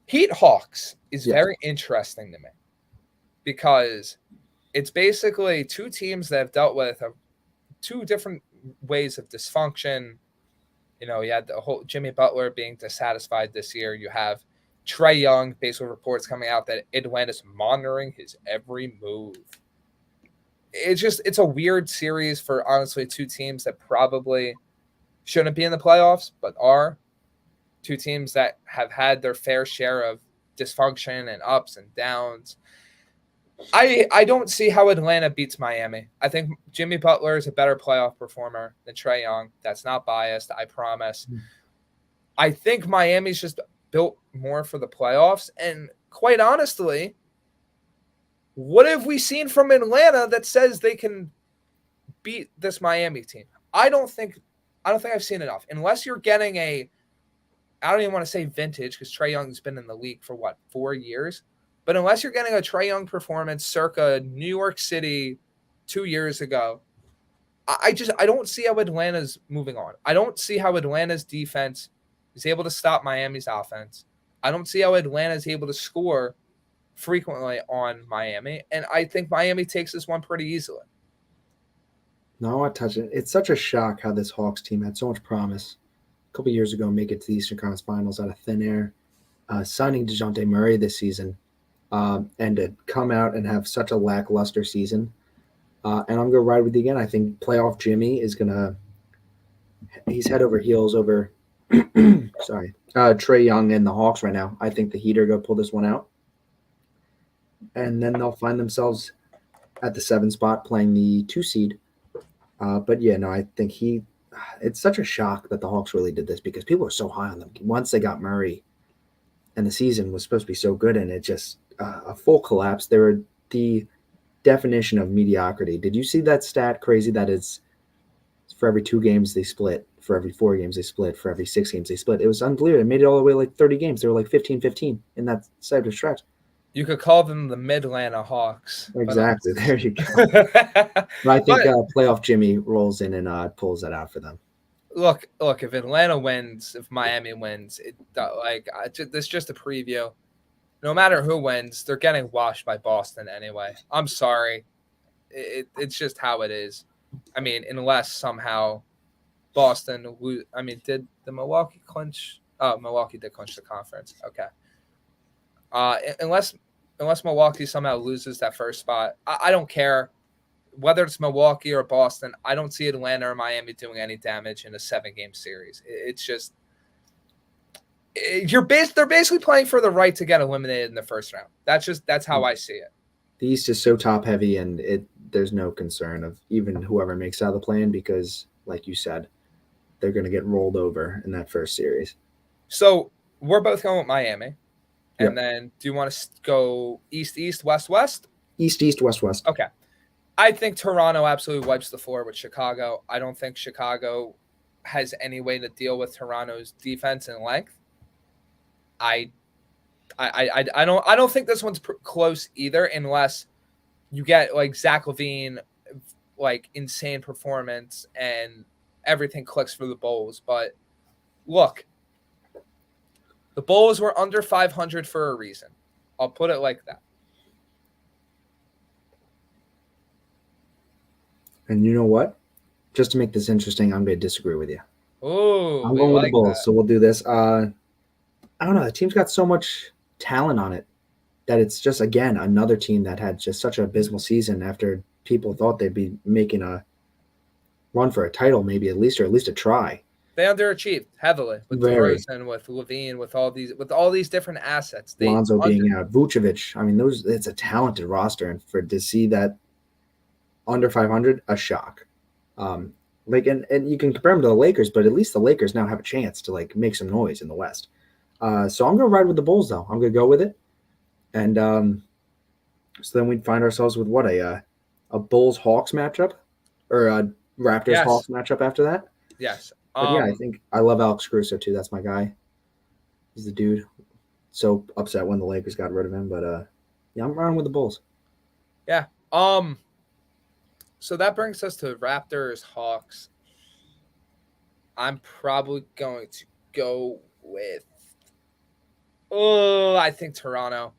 Heat Hawks is very interesting to me because it's basically two teams that have dealt with two different ways of dysfunction. You know, you had the whole Jimmy Butler being dissatisfied this year. You have Trae Young, based on reports coming out that Atlanta's monitoring his every move. It's a weird series for, honestly, two teams that probably shouldn't be in the playoffs, but are. Two teams that have had their fair share of dysfunction and ups and downs. I don't see how Atlanta beats Miami. I think Jimmy Butler is a better playoff performer than Trae Young. That's not biased, I promise. I think Miami's just built more for the playoffs. And quite honestly, what have we seen from Atlanta that says they can beat this Miami team? I don't think I've seen enough. Unless you're getting I don't even want to say vintage, because Trae Young's been in the league for 4 years. But unless you're getting a Trae Young performance circa New York City 2 years ago, I don't see how Atlanta's moving on. I don't see how Atlanta's defense is able to stop Miami's offense. I don't see how Atlanta is able to score frequently on Miami. And I think Miami takes this one pretty easily. No, I want to touch it. It's such a shock how this Hawks team had so much promise a couple years ago, make it to the Eastern Conference Finals out of thin air, signing DeJounte Murray this season, and to come out and have such a lackluster season. And I'm going to ride with you again. I think playoff Jimmy is going to – he's head over heels over Trae Young and the Hawks right now. I think the Heat are going to pull this one out. And then they'll find themselves at the 7 spot playing the 2 seed. But, yeah, no, I think it's such a shock that the Hawks really did this because people were so high on them. Once they got Murray and the season was supposed to be so good, and it just a full collapse. They were the definition of mediocrity. Did you see that stat? Crazy that it's for every 2 games they split, for every 4 games they split, for every 6 games they split. It was unbelievable. It made it all the way like 30 games. They were like 15-15 in that side of stretch. You could call them the Mid-Atlanta Hawks. Exactly. There you go. But I think playoff Jimmy rolls in and pulls that out for them. Look, if Atlanta wins, if Miami wins, it's just a preview. No matter who wins, they're getting washed by Boston anyway. I'm sorry. It's just how it is. I mean, unless somehow Boston – did the Milwaukee clinch Oh, Milwaukee did clinch the conference. Okay. Unless Milwaukee somehow loses that first spot, I don't care whether it's Milwaukee or Boston. I don't see Atlanta or Miami doing any damage in a 7-game series. It's just they're basically playing for the right to get eliminated in the first round. That's how I see it. The East is so top heavy, and there's no concern of even whoever makes out of the play-in because, like you said, they're going to get rolled over in that first series. So we're both going with Miami. And Yep. then do you want to go East, West, West? East, West, West. Okay. I think Toronto absolutely wipes the floor with Chicago. I don't think Chicago has any way to deal with Toronto's defense and length. I don't think this one's close either, unless you get like Zach LaVine, like insane performance and everything clicks for the Bulls. But look, the Bulls were under 500 for a reason. I'll put it like that. And you know what? Just to make this interesting, I'm going to disagree with you. Oh, I'm going with the Bulls, so we'll do this. I don't know. The team's got so much talent on it that it's just, again, another team that had just such an abysmal season after people thought they'd be making a run for a title, maybe at least a try. They underachieved heavily with DeRozan, with LaVine, with all these different assets. Lonzo being out, Vucevic. I mean, it's a talented roster, and to see that under 500, a shock. And you can compare them to the Lakers, but at least the Lakers now have a chance to like make some noise in the West. So I'm gonna ride with the Bulls though. I'm gonna go with it, and so then we'd find ourselves with what a Bulls-Hawks matchup, or a Raptors-Hawks matchup after that. Yes. But yeah, I think I love Alex Caruso too. That's my guy. He's the dude. So upset when the Lakers got rid of him, but yeah, I'm riding with the Bulls. Yeah. So that brings us to Raptors, Hawks. I'm probably going to go with I think Toronto.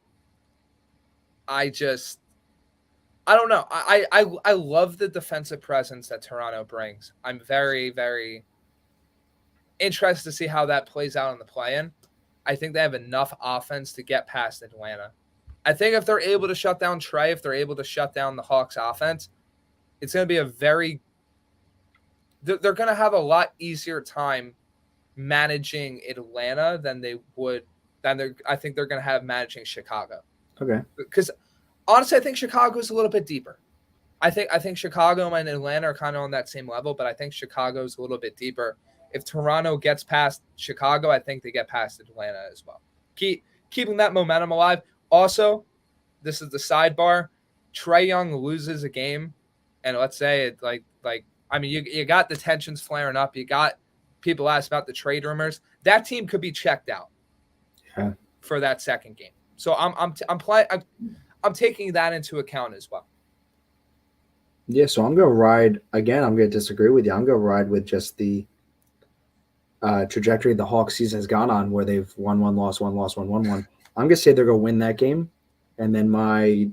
I don't know. I love the defensive presence that Toronto brings. I'm very, very interested to see how that plays out in the play-in. I think they have enough offense to get past Atlanta. I think if they're able to shut down Trey, if they're able to shut down the Hawks offense, it's going to be they're going to have a lot easier time managing Atlanta than I think they're going to have managing Chicago. Okay. Because honestly, I think Chicago is a little bit deeper. I think Chicago and Atlanta are kind of on that same level, but I think Chicago is a little bit deeper. If Toronto gets past Chicago, I think they get past Atlanta as well. Keeping that momentum alive. Also, this is the sidebar. Trae Young loses a game, and let's say it you got the tensions flaring up. You got people ask about the trade rumors. That team could be checked out for that second game. So I'm taking that into account as well. Yeah, so I'm going to ride again. I'm going to disagree with you. I'm going to ride with just the trajectory the Hawks season has gone on, where they've won one, lost one, lost one, won one. I'm going to say they're going to win that game, and then my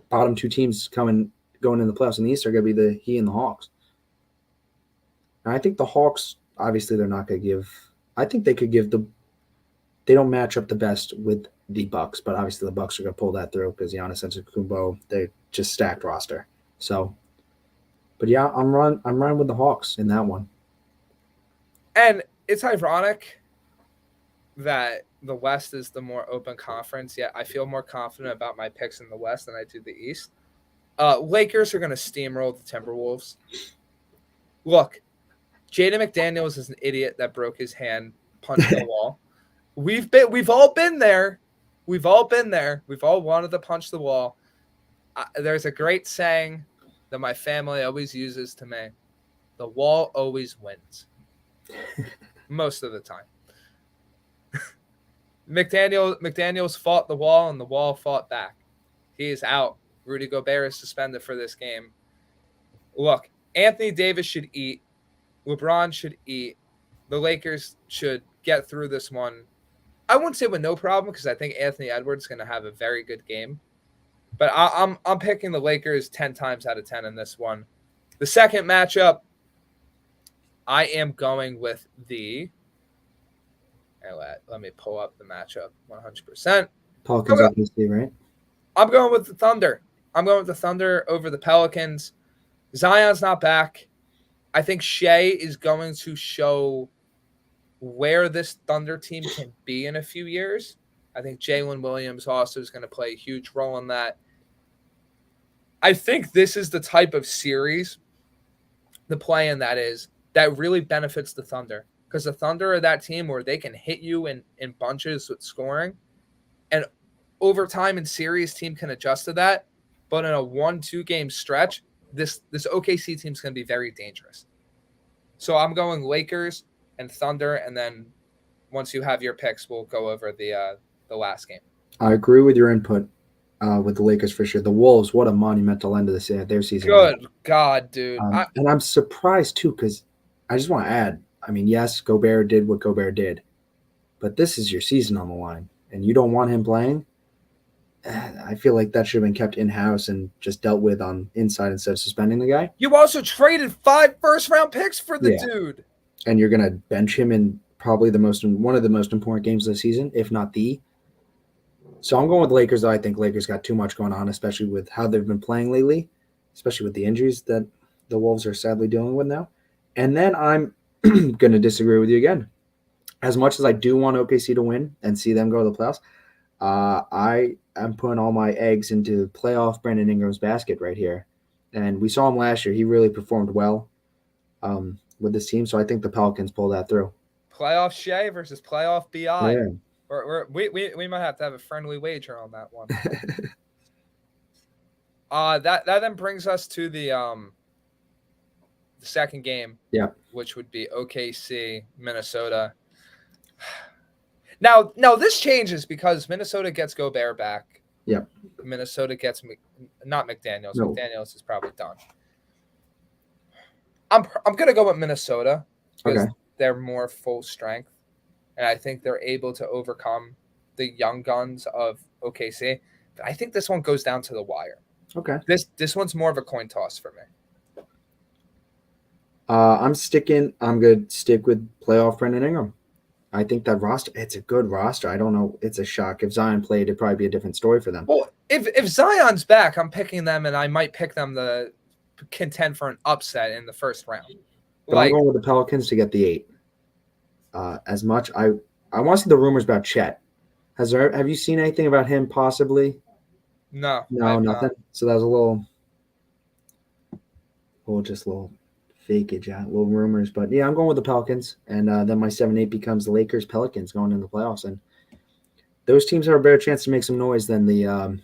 bottom two teams going in the playoffs in the East are going to be the Heat and the Hawks. And I think the Hawks, obviously, they're not going to give. I think they could give they don't match up the best with the Bucks, but obviously the Bucks are going to pull that through because Giannis Antetokounmpo, they're just stacked roster. So, but yeah, I'm running with the Hawks in that one. And it's ironic that the West is the more open conference, yet I feel more confident about my picks in the West than I do the East. Lakers are going to steamroll the Timberwolves. Look, Jaden McDaniels is an idiot that broke his hand, punched the wall. We've all been there. We've all been there. We've all wanted to punch the wall. There's a great saying that my family always uses to me. The wall always wins. Most of the time. McDaniels fought the wall and the wall fought back. He is out. Rudy Gobert is suspended for this game. Look, Anthony Davis should eat. LeBron should eat. The Lakers should get through this one. I wouldn't say with no problem because I think Anthony Edwards is going to have a very good game. But I'm picking the Lakers 10 times out of 10 in this one. The second matchup, I am going with the And let me pull up the matchup 100%. Pelicans obviously, right? I'm going with the Thunder. I'm going with the Thunder over the Pelicans. Zion's not back. I think Shea is going to show where this Thunder team can be in a few years. I think Jalen Williams also is going to play a huge role in that. I think this is the type of series, the play-in that really benefits the Thunder. Because the Thunder are that team where they can hit you in bunches with scoring. And over time in series, team can adjust to that. But in a 1-2 game stretch, this OKC team is going to be very dangerous. So I'm going Lakers and Thunder, and then once you have your picks, we'll go over the last game. I agree with your input with the Lakers for sure. The Wolves, what a monumental end of their season. Good God, dude. And I'm surprised, too, because I just want to add, I mean, yes, Gobert did what Gobert did, but this is your season on the line, and you don't want him playing. I feel like that should have been kept in-house and just dealt with on inside instead of suspending the guy. You also traded 5 first-round picks for the dude. And you're going to bench him in probably one of the most important games of the season, if not the. So I'm going with Lakers, though. I think Lakers got too much going on, especially with how they've been playing lately, especially with the injuries that the Wolves are sadly dealing with now. And then I'm going to disagree with you again. As much as I do want OKC to win and see them go to the playoffs, I'm putting all my eggs into playoff Brandon Ingram's basket right here. And we saw him last year. He really performed well with this team. So I think the Pelicans pull that through. Playoff Shea versus playoff BI. Yeah. We might have to have a friendly wager on that one. That then brings us to the second game. Yeah. Which would be OKC, Minnesota. Now this changes because Minnesota gets Gobert back. Yep. Minnesota gets not McDaniels. No. McDaniels is probably done. I'm gonna go with Minnesota because they're more full strength, and I think they're able to overcome the young guns of OKC. But I think this one goes down to the wire. Okay. This one's more of a coin toss for me. I'm going to stick with playoff Brandon Ingram. I think that roster, it's a good roster. I don't know. It's a shock. If Zion played, it'd probably be a different story for them. Well, if Zion's back, I'm picking them, and I might pick them to contend for an upset in the first round. But I'm going with the Pelicans to get the 8. As much I want to see the rumors about Chet. Have you seen anything about him possibly? No, nothing. Not. So that was a little fakeage, little rumors. But yeah, I'm going with the Pelicans, and then my 7-8 becomes the Lakers, Pelicans going into the playoffs, and those teams have a better chance to make some noise than the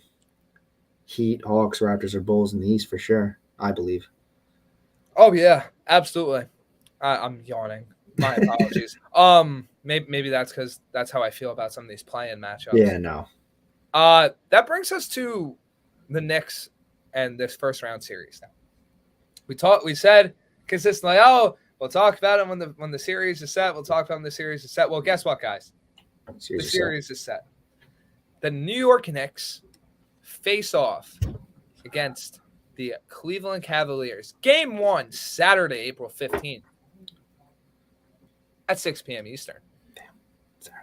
Heat, Hawks, Raptors, or Bulls in the East for sure. I believe. Oh yeah, absolutely. I'm yawning. My apologies. Maybe that's because that's how I feel about some of these play-in matchups. Yeah, no. That brings us to the Knicks and this first round series. Now, we said consistently, we'll talk about it when the series is set. We'll talk about when the series is set. Well, guess what, guys? The series is set. The New York Knicks face off against the Cleveland Cavaliers. Game 1, Saturday, April 15th at 6 p.m. Eastern. Damn, Saturday.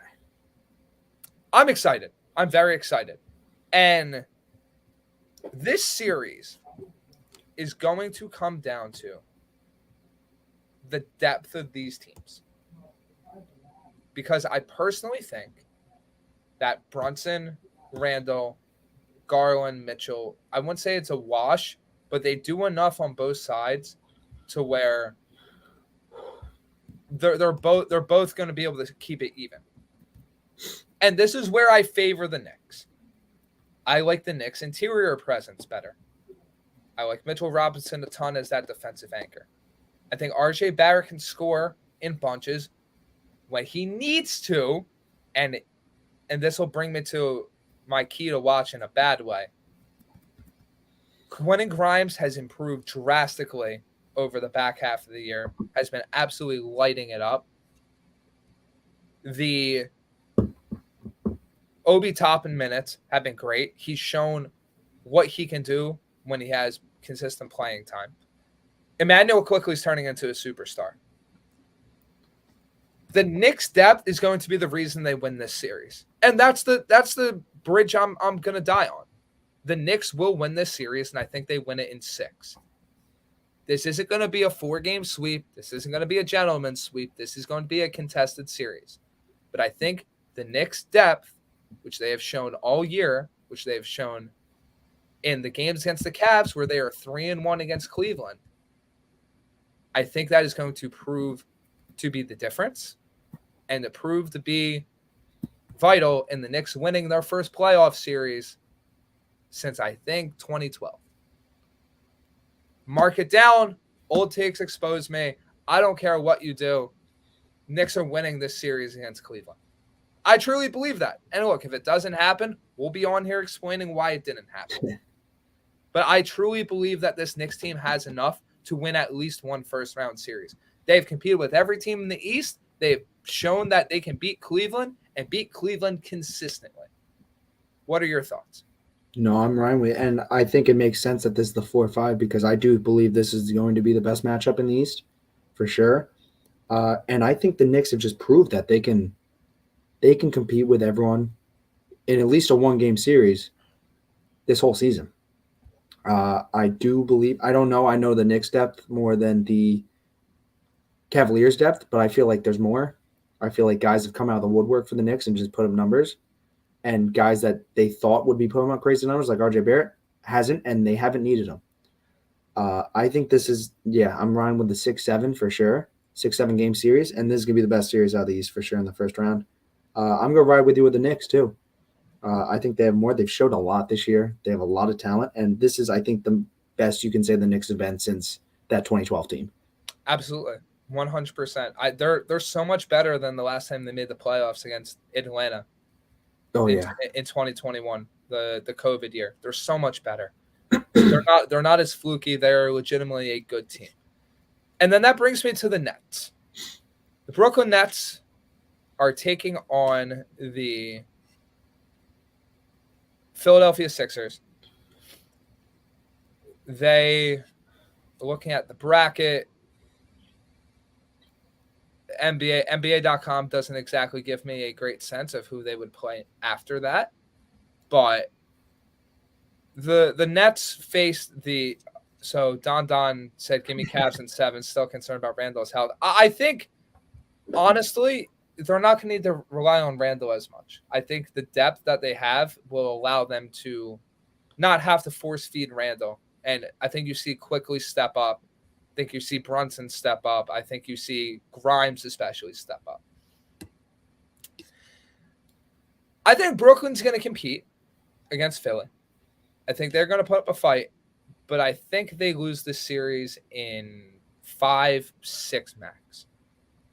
I'm excited. I'm very excited. And this series is going to come down to the depth of these teams. Because I personally think that Brunson, Randall, Garland, Mitchell, I wouldn't say it's a wash, but they do enough on both sides to where they're both going to be able to keep it even. And this is where I favor the Knicks. I like the Knicks' interior presence better. I like Mitchell Robinson a ton as that defensive anchor. I think RJ Barrett can score in bunches when he needs to, and this will bring me to my key to watch in a bad way. Quentin Grimes has improved drastically over the back half of the year, has been absolutely lighting it up. The Obi Toppin minutes have been great. He's shown what he can do when he has consistent playing time. Emmanuel quickly is turning into a superstar. The Knicks' depth is going to be the reason they win this series, and that's the bridge I'm gonna die on. The Knicks will win this series, and I think they win it in 6. This isn't going to be a 4-game sweep. This isn't going to be a gentleman's sweep. This is going to be a contested series. But I think the Knicks' depth, which they have shown all year, which they have shown in the games against the Cavs, where they are 3-1 against Cleveland, I think that is going to prove to be the difference and to prove to be vital in the Knicks winning their first playoff series since, I think, 2012. Mark it down. Old takes expose me. I don't care what you do. Knicks are winning this series against Cleveland. I truly believe that. And look, if it doesn't happen, we'll be on here explaining why it didn't happen. But I truly believe that this Knicks team has enough to win at least one first-round series. They've competed with every team in the East. They've shown that they can beat Cleveland and beat Cleveland consistently. What are your thoughts? No, I'm right with, and I think it makes sense that this is the 4-5 because I do believe this is going to be the best matchup in the East, for sure. And I think the Knicks have just proved that they can compete with everyone in at least a 1-game series this whole season. I do believe, I don't know, I know the Knicks depth more than the Cavaliers depth, but I feel like there's more. I feel like guys have come out of the woodwork for the Knicks and just put up numbers. And guys that they thought would be putting up crazy numbers, like RJ Barrett, hasn't, and they haven't needed them. I think this is, I'm riding with the 6-7 for sure, 6-7 game series, and this is going to be the best series out of the East for sure in the first round. I'm going to ride with you with the Knicks too. I think they have more. They've showed a lot this year. They have a lot of talent, and this is, I think, the best you can say the Knicks have been since that 2012 team. Absolutely, 100%. They're so much better than the last time they made the playoffs against Atlanta. In 2021, the COVID year. They're so much better. They're not as fluky. They're legitimately a good team. And then that brings me to the Nets. The Brooklyn Nets are taking on the Philadelphia Sixers. They, looking at the bracket, NBA.com doesn't exactly give me a great sense of who they would play after that. But the Nets faced so Don said, give me Cavs in 7, still concerned about Randall's health. I think, honestly, they're not going to need to rely on Randall as much. I think the depth that they have will allow them to not have to force feed Randall. And I think you see Quickly step up. I think you see Brunson step up. I think you see Grimes especially step up. I think Brooklyn's going to compete against Philly. I think they're going to put up a fight, but I think they lose this series in 5-6 max.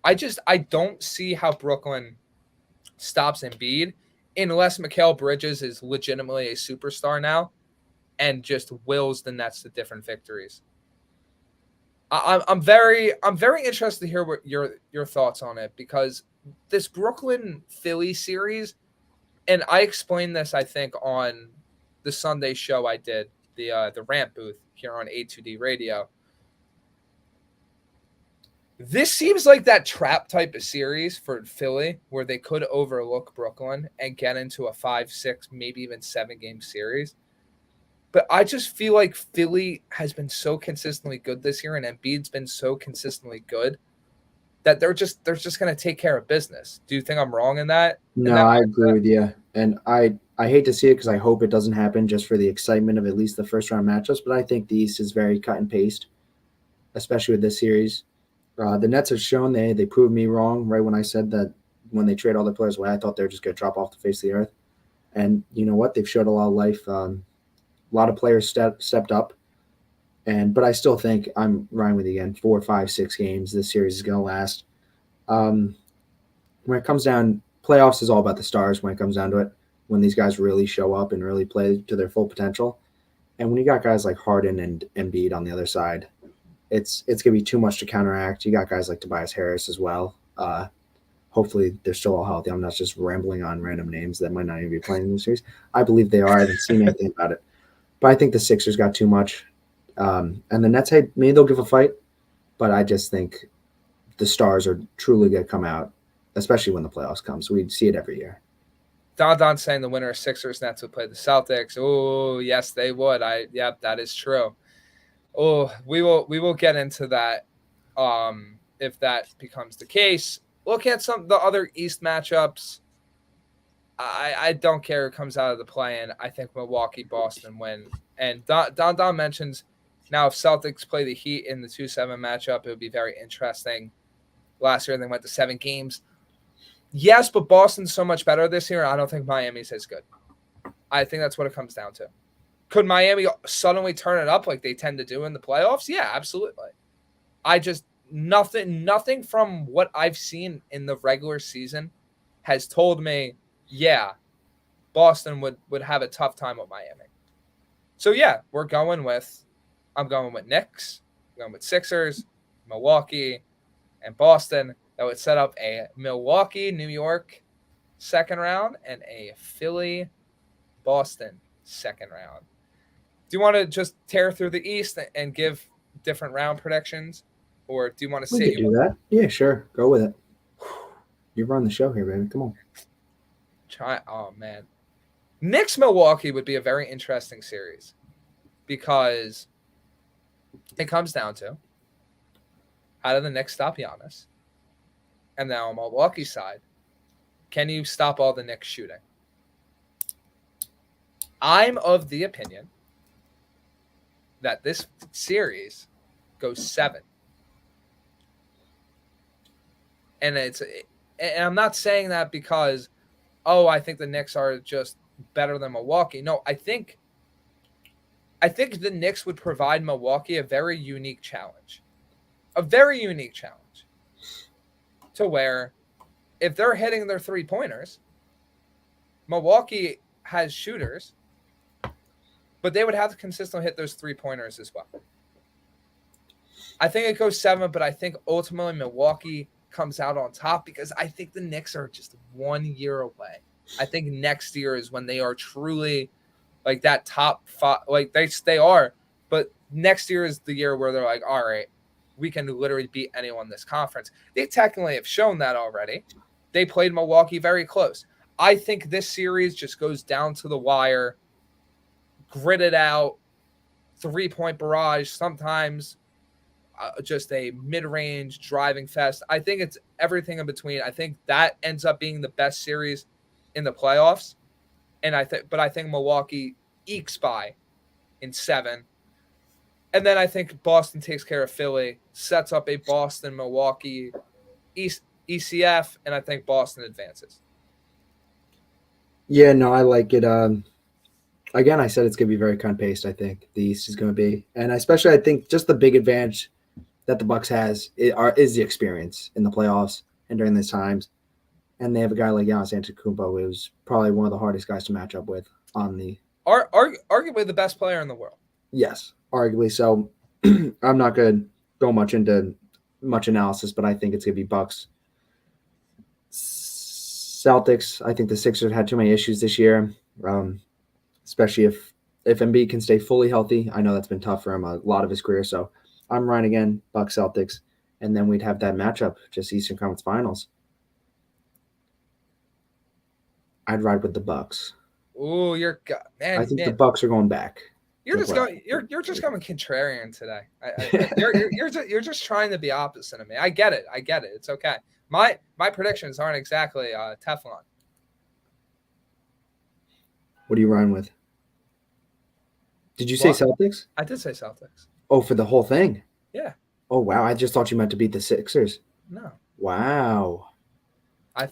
I don't see how Brooklyn stops Embiid unless Mikal Bridges is legitimately a superstar now and just wills the Nets to different victories. I'm very interested to hear what your thoughts on it, because this Brooklyn Philly series, and I explained this I think on the Sunday show I did, the rant booth here on A2D Radio. This seems like that trap type of series for Philly where they could overlook Brooklyn and get into a 5-6, maybe even 7-game series. But I just feel like Philly has been so consistently good this year, and Embiid's been so consistently good that they're just going to take care of business. Do you think I'm wrong in that? No, I agree with you. And I hate to see it because I hope it doesn't happen just for the excitement of at least the first round matchups. But I think the East is very cut and paste, especially with this series. The Nets have shown they proved me wrong right when I said that when they trade all their players away, I thought they were just going to drop off the face of the earth. And you know what? They've showed a lot of life. A lot of players stepped up. But I still think I'm riding with you again. 4, 5, 6 games this series is going to last. When it comes down, playoffs is all about the stars when it comes down to it, when these guys really show up and really play to their full potential. And when you got guys like Harden and Embiid on the other side, it's going to be too much to counteract. You got guys like Tobias Harris as well. Hopefully they're still all healthy. I'm not just rambling on random names that might not even be playing in the series. I believe they are. I haven't seen anything about it. But I think the Sixers got too much. And the Nets, maybe they'll give a fight, but I just think the stars are truly going to come out especially when the playoffs come. So we see it every year. Don saying the winner of Sixers Nets would play the Celtics. Oh, yes, they would. Yep, that is true. Oh, we will get into that if that becomes the case. Look at some of the other East matchups. I don't care who comes out of the play-in. I think Milwaukee, Boston win. And Don mentions now if Celtics play the Heat in the 2-7 matchup, it would be very interesting. Last year they went to 7 games. Yes, but Boston's so much better this year. I don't think Miami's as good. I think that's what it comes down to. Could Miami suddenly turn it up like they tend to do in the playoffs? Yeah, absolutely. I just nothing from what I've seen in the regular season has told me, yeah, Boston would have a tough time with Miami. So yeah, I'm going with Knicks, I'm going with Sixers, Milwaukee, and Boston. That would set up a Milwaukee, New York second round and a Philly, Boston second round. Do you want to just tear through the East and give different round predictions? Or do you want to We say could do that? Yeah, sure. Go with it. You run the show here, baby. Come on. Oh, man. Knicks Milwaukee would be a very interesting series because it comes down to how do the Knicks stop Giannis? And now on Milwaukee side, can you stop all the Knicks shooting? I'm of the opinion that this series goes 7. And I'm not saying that because, I think the Knicks are just better than Milwaukee. No, I think the Knicks would provide Milwaukee a very unique challenge. A very unique challenge. To where if they're hitting their 3-pointers, Milwaukee has shooters, but they would have to consistently hit those 3-pointers as well. I think it goes 7, but I think ultimately Milwaukee comes out on top because I think the Knicks are just 1 year away. I think next year is when they are truly like that top 5. Like they are, but next year is the year where they're like, all right, we can literally beat anyone in this conference. They technically have shown that already. They played Milwaukee very close. I think this series just goes down to the wire, gritted out, 3-point barrage, sometimes just a mid-range driving fest. I think it's everything in between. I think that ends up being the best series in the playoffs. And I think Milwaukee ekes by in 7. And then I think Boston takes care of Philly, sets up a Boston-Milwaukee ECF, and I think Boston advances. Yeah, no, I like it. Again, I said it's going to be very paced. I think the East is going to be. And especially I think just the big advantage that the Bucks has is the experience in the playoffs and during these times. And they have a guy like Giannis Antetokounmpo, who's probably one of the hardest guys to match up with on the arguably the best player in the world. Yes, arguably so. I'm not going to go much into much analysis, but I think it's going to be Bucks. Celtics, I think the Sixers had too many issues this year, especially if Embiid can stay fully healthy. I know that's been tough for him a lot of his career, so I'm right again, Bucks, Celtics, and then we'd have that matchup, just Eastern Conference Finals. I'd ride with the Bucks. Oh, man! I think the Bucks are going back. You're just going contrarian today. You're just trying to be opposite of me. I get it. It's okay. My predictions aren't exactly Teflon. What are you riding with? Did you say Celtics? I did say Celtics. Oh, for the whole thing? Yeah. Oh, wow. I just thought you meant to beat the Sixers. No. Wow. I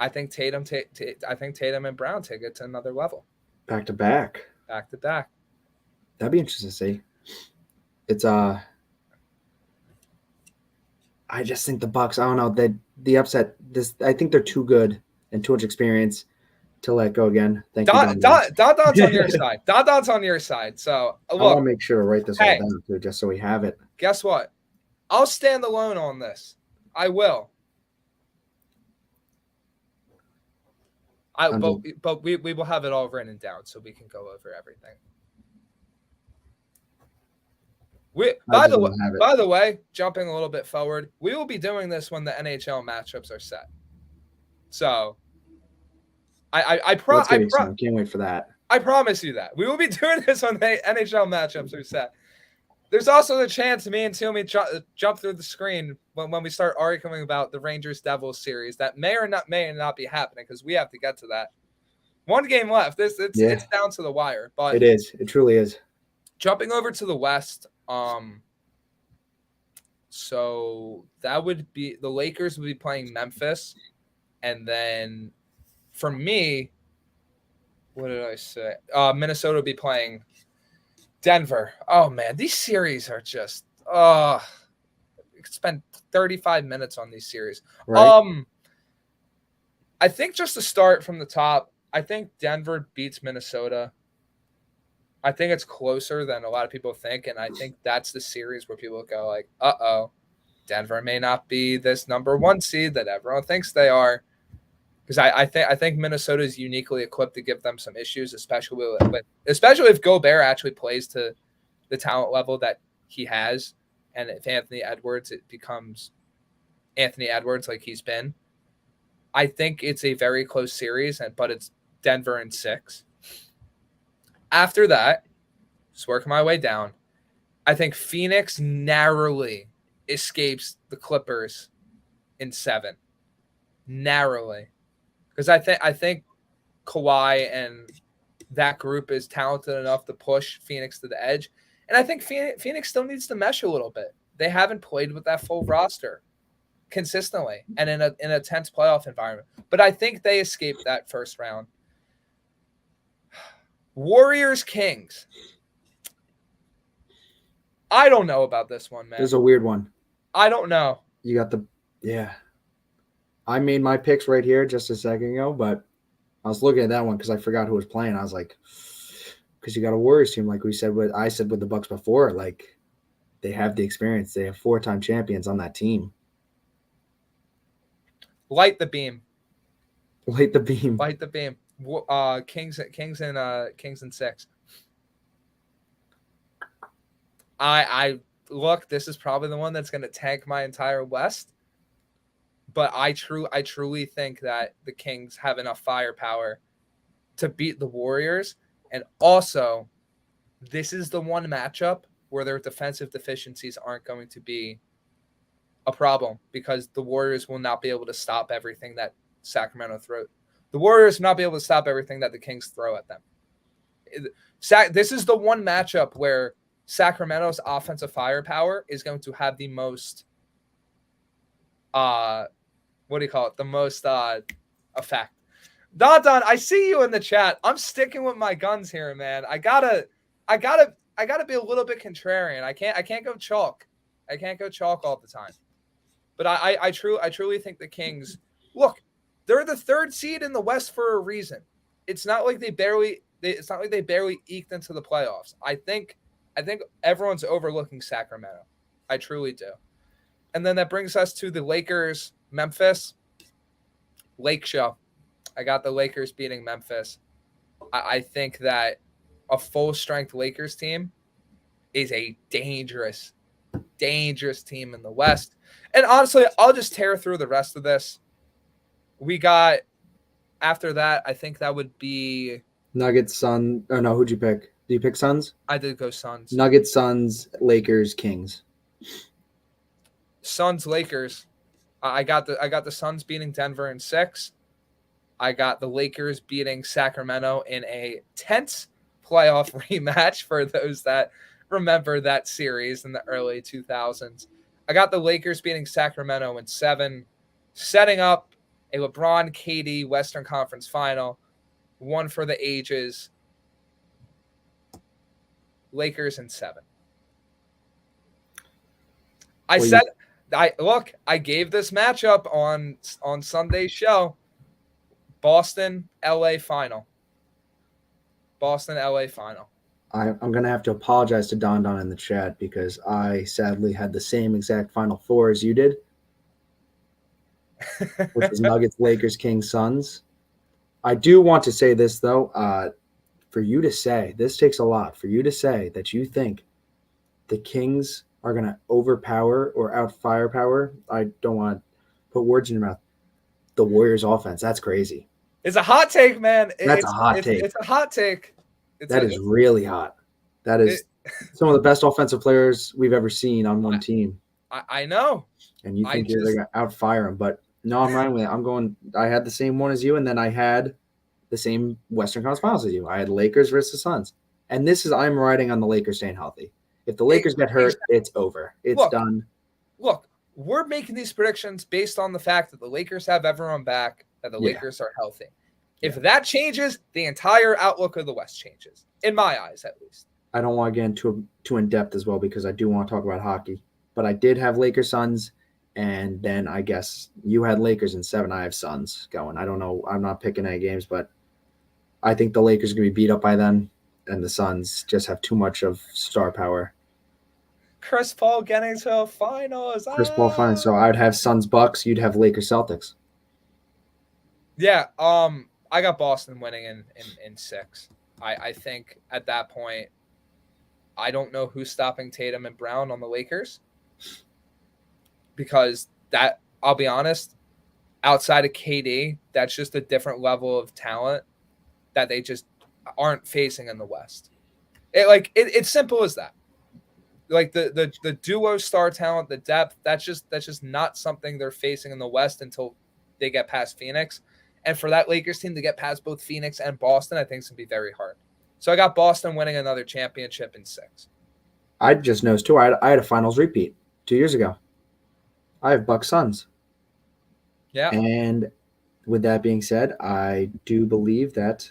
think Tatum and Brown take it to another level. Back to back. Back to back. That'd be interesting to see. It's I just think the Bucks, I don't know, the upset, I think they're too good and too much experience to let go again. Thank you. Don's on your side. Don's on your side. So look, I want to make sure to write this all down too, just so we have it. Guess what? I'll stand alone on this. I will. But we will have it all written down so we can go over everything. By just won't have it. the way, jumping a little bit forward, we will be doing this when the NHL matchups are set. So That's gonna be exciting. Can't wait for that. I promise you that we will be doing this when the NHL matchups are set. There's also the chance me and Toomey jump through the screen when we start arguing about the Rangers-Devils series that may or not be happening because we have to get to that. One game left. It's down to the wire, but it is. It truly is. Jumping over to the West, so that would be the Lakers would be playing Memphis, and then for me, what did I say? Minnesota would be playing Denver. Oh man, these series are just you could spend 35 minutes on these series. Right. I think just to start from the top, I think Denver beats Minnesota. I think it's closer than a lot of people think, and I think that's the series where people go like, Denver may not be this number 1 seed that everyone thinks they are. Because I think Minnesota is uniquely equipped to give them some issues, especially if Gobert actually plays to the talent level that he has, and if Anthony Edwards, it becomes Anthony Edwards like he's been. I think it's a very close series, but it's Denver in 6. After that, just working my way down, I think Phoenix narrowly escapes the Clippers in 7. Narrowly. Because I think Kawhi and that group is talented enough to push Phoenix to the edge. And I think Phoenix still needs to mesh a little bit. They haven't played with that full roster consistently and in a tense playoff environment. But I think they escaped that first round. Warriors Kings. I don't know about this one, man. This is a weird one. I don't know. You got I made my picks right here just a second ago, but I was looking at that one because I forgot who was playing. I was like, because you got a Warriors team, like I said with the Bucks before, like they have the experience. They have 4-time champions on that team. Light the beam. Light the beam. Light the beam. Kings and 6. I look. This is probably the one that's going to tank my entire West. But I truly think that the Kings have enough firepower to beat the Warriors. And also, this is the one matchup where their defensive deficiencies aren't going to be a problem because the Warriors will not be able to stop everything that Sacramento throws. The Warriors will not be able to stop everything that the Kings throw at them. This is the one matchup where Sacramento's offensive firepower is going to have the most the most effect. Don, I see you in the chat. I'm sticking with my guns here, man. I gotta be a little bit contrarian. I can't go chalk. I can't go chalk all the time. But I truly think the Kings, look, they're the 3rd seed in the West for a reason. It's not like they barely eked into the playoffs. I think everyone's overlooking Sacramento. I truly do. And then that brings us to the Lakers, Memphis. Lake Show. I got the Lakers beating Memphis. I think that a full-strength Lakers team is a dangerous team in the West. And honestly, I'll just tear through the rest of this. We got, after that, I think that would be Nuggets, Suns. Oh, no, who'd you pick? Did you pick Suns? I did go Suns. Nuggets, Suns, Lakers, Kings. Suns, Lakers. I got the Suns beating Denver in 6. I got the Lakers beating Sacramento in a tense playoff rematch for those that remember that series in the early 2000s. I got the Lakers beating Sacramento in 7, setting up a LeBron KD Western Conference final, one for the ages. Lakers in 7. I gave this matchup on Sunday's show. Boston, LA final. Boston, LA final. I'm going to have to apologize to Don in the chat because I sadly had the same exact Final Four as you did, which was Nuggets, Lakers, Kings, Suns. I do want to say this, though. For you to say, this takes a lot, for you to say that you think the Kings are going to overpower or out firepower. I don't want to put words in your mouth. The Warriors offense. That's crazy. It's a hot take, man. That's a hot take. It's a hot take. That is really hot. That is some of the best offensive players we've ever seen on one team. I know. And you think they're going to outfire them. But no, I'm riding with it. I had the same one as you, and then I had the same Western Conference Finals as you. I had Lakers versus Suns. And I'm riding on the Lakers staying healthy. If the Lakers get hurt, it's over. It's done. Look, we're making these predictions based on the fact that the Lakers have everyone back, that the Lakers are healthy. If that changes, the entire outlook of the West changes, in my eyes at least. I don't want to get into too in-depth as well because I do want to talk about hockey. But I did have Lakers Suns, and then I guess you had Lakers in 7. I have Suns going. I don't know. I'm not picking any games, but I think the Lakers are going to be beat up by them, and the Suns just have too much of star power. Chris Paul getting to a finals. Chris Paul finals. So I would have Suns Bucks. You'd have Lakers Celtics. Yeah. I got Boston winning in 6. I think at that point, I don't know who's stopping Tatum and Brown on the Lakers. Because I'll be honest, outside of KD, that's just a different level of talent that they just aren't facing in the West. It's simple as that. Like the duo star talent, the depth, that's just not something they're facing in the West until they get past Phoenix. And for that Lakers team to get past both Phoenix and Boston, I think it's going to be very hard. So I got Boston winning another championship in 6. I just noticed too, I had a finals repeat 2 years ago. I have Bucks Suns. Yeah. And with that being said, I do believe that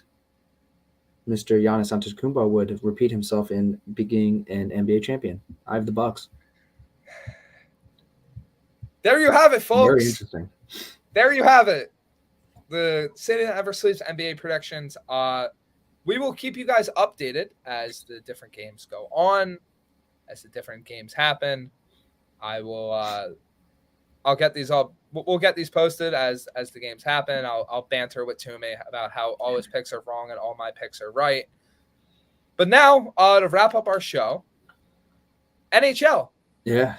Mr. Giannis Antetokounmpo would repeat himself in being an NBA champion. I have the Bucks. There you have it, folks. Very interesting. There you have it. The City That Never Sleeps NBA predictions. We will keep you guys updated as the different games go on, as the different games happen. I'll get these all. We'll get these posted as the games happen. I'll banter with Toomey about how all his picks are wrong and all my picks are right. But now to wrap up our show, NHL. Yeah.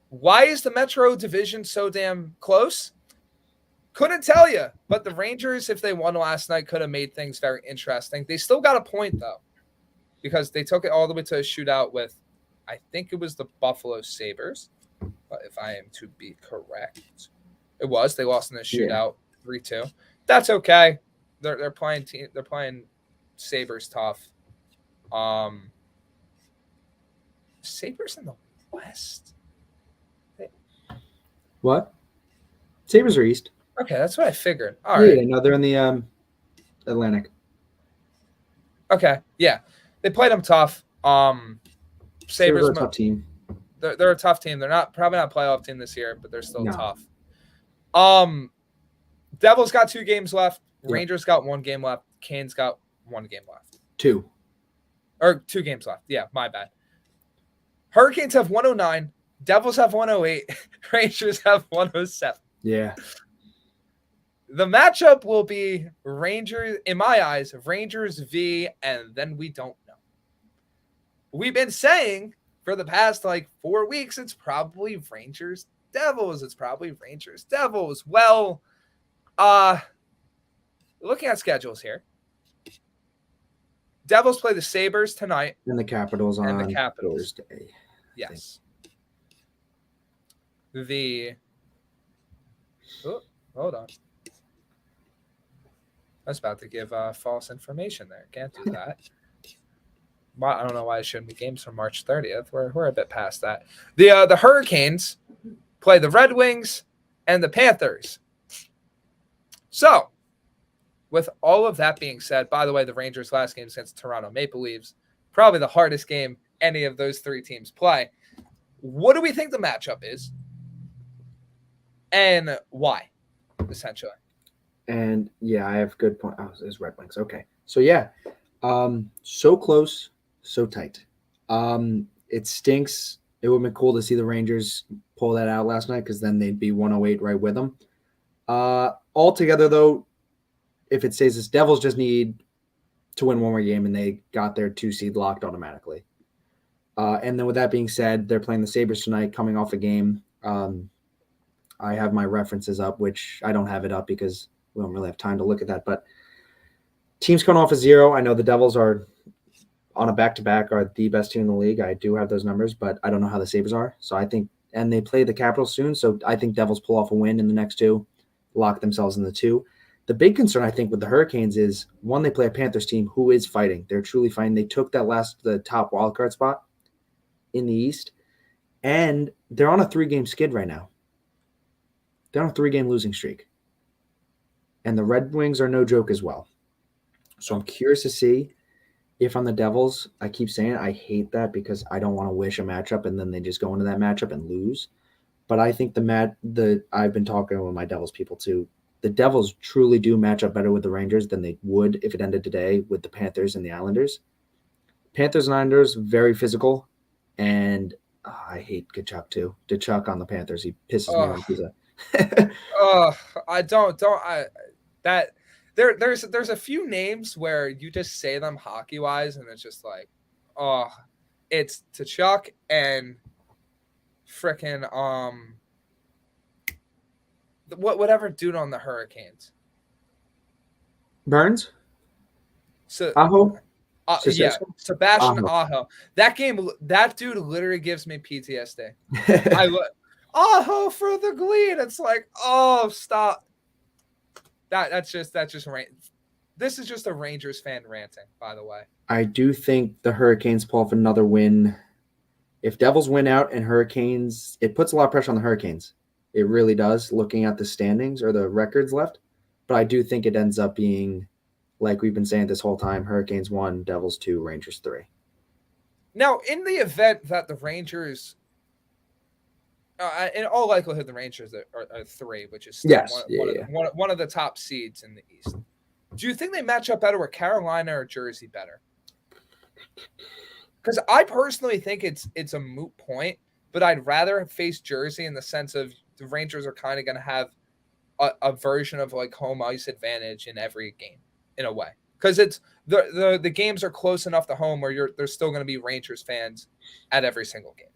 Why is the Metro Division so damn close? Couldn't tell you. But the Rangers, if they won last night, could have made things very interesting. They still got a point though, because they took it all the way to a shootout with, I think it was the Buffalo Sabres. But if I am to be correct, it was. They lost in the shootout 3-2. That's okay. They're playing They're playing Sabres tough. Sabres in the West. What? Sabres are East. Okay, that's what I figured. All right. Yeah, no, they're in the Atlantic. Okay, yeah, they played them tough. Sabres are a tough team. They're a tough team. They're probably not a playoff team this year, but they're still tough. Devils got 2 games left. Rangers got 1 game left. Canes got 1 game left. 2 games left. Yeah, my bad. Hurricanes have 109. Devils have 108. Rangers have 107. Yeah. The matchup will be Rangers, in my eyes, Rangers v. and then we don't know. We've been saying for the past 4 weeks, it's probably Rangers Devils. It's probably Rangers Devils. Well, looking at schedules here, Devils play the Sabres tonight. And the Capitals on Thursday. Yes. Hold on. I was about to give false information there. Can't do that. I don't know why it shouldn't be games from March 30th. We're a bit past that. The Hurricanes play the Red Wings and the Panthers. So, with all of that being said, by the way, the Rangers' last game against Toronto Maple Leafs, probably the hardest game any of those 3 teams play. What do we think the matchup is? And why, essentially? And yeah, I have a good point. Oh, it's Red Wings. Okay. So yeah, so close, so tight. It stinks. It would have been cool to see the Rangers pull that out last night because then they'd be 108 right with them. Altogether, though, if it stays this, Devils just need to win one more game and they got their 2 seed locked automatically. And then with that being said, they're playing the Sabres tonight, coming off a game. I have my references up, which I don't have it up because we don't really have time to look at that. But teams coming off a 0. I know the Devils are on a back-to-back, are the best team in the league. I do have those numbers, but I don't know how the Sabres are. So I think, and they play the Capitals soon. So I think Devils pull off a win in the next 2, lock themselves in the 2. The big concern, I think, with the Hurricanes is, one, they play a Panthers team who is fighting. They're truly fighting. They took the top wildcard spot in the East, and they're on a 3-game skid right now. They're on a 3-game losing streak. And the Red Wings are no joke as well. So I'm curious to see if on the Devils, I keep saying I hate that because I don't want to wish a matchup and then they just go into that matchup and lose. But I think I've been talking with my Devils people too. The Devils truly do match up better with the Rangers than they would if it ended today with the Panthers and the Islanders. Panthers and Islanders, very physical. And I hate Kachuk too. Kachuk on the Panthers, he pisses me off. He's there's a few names where you just say them hockey wise, and it's just like, it's Tkachuk and frickin' whatever dude on the Hurricanes. Burns? So Aho? Yeah, Sebastian Aho. That dude literally gives me PTSD. Aho for the Glean. It's like, oh, stop. That's just this is just a Rangers fan ranting, by the way. I do think the Hurricanes pull off another win. If Devils win out and Hurricanes, it puts a lot of pressure on the Hurricanes. It really does, looking at the standings or the records left. But I do think it ends up being, like we've been saying this whole time, Hurricanes 1, Devils 2, Rangers 3. Now, in the event that the Rangers, in all likelihood, the Rangers are 3, which is still one of the top seeds in the East. Do you think they match up better with Carolina or Jersey better? Because I personally think it's a moot point, but I'd rather face Jersey in the sense of the Rangers are kind of going to have a version of like home ice advantage in every game in a way. Because it's the games are close enough to home where there's still going to be Rangers fans at every single game.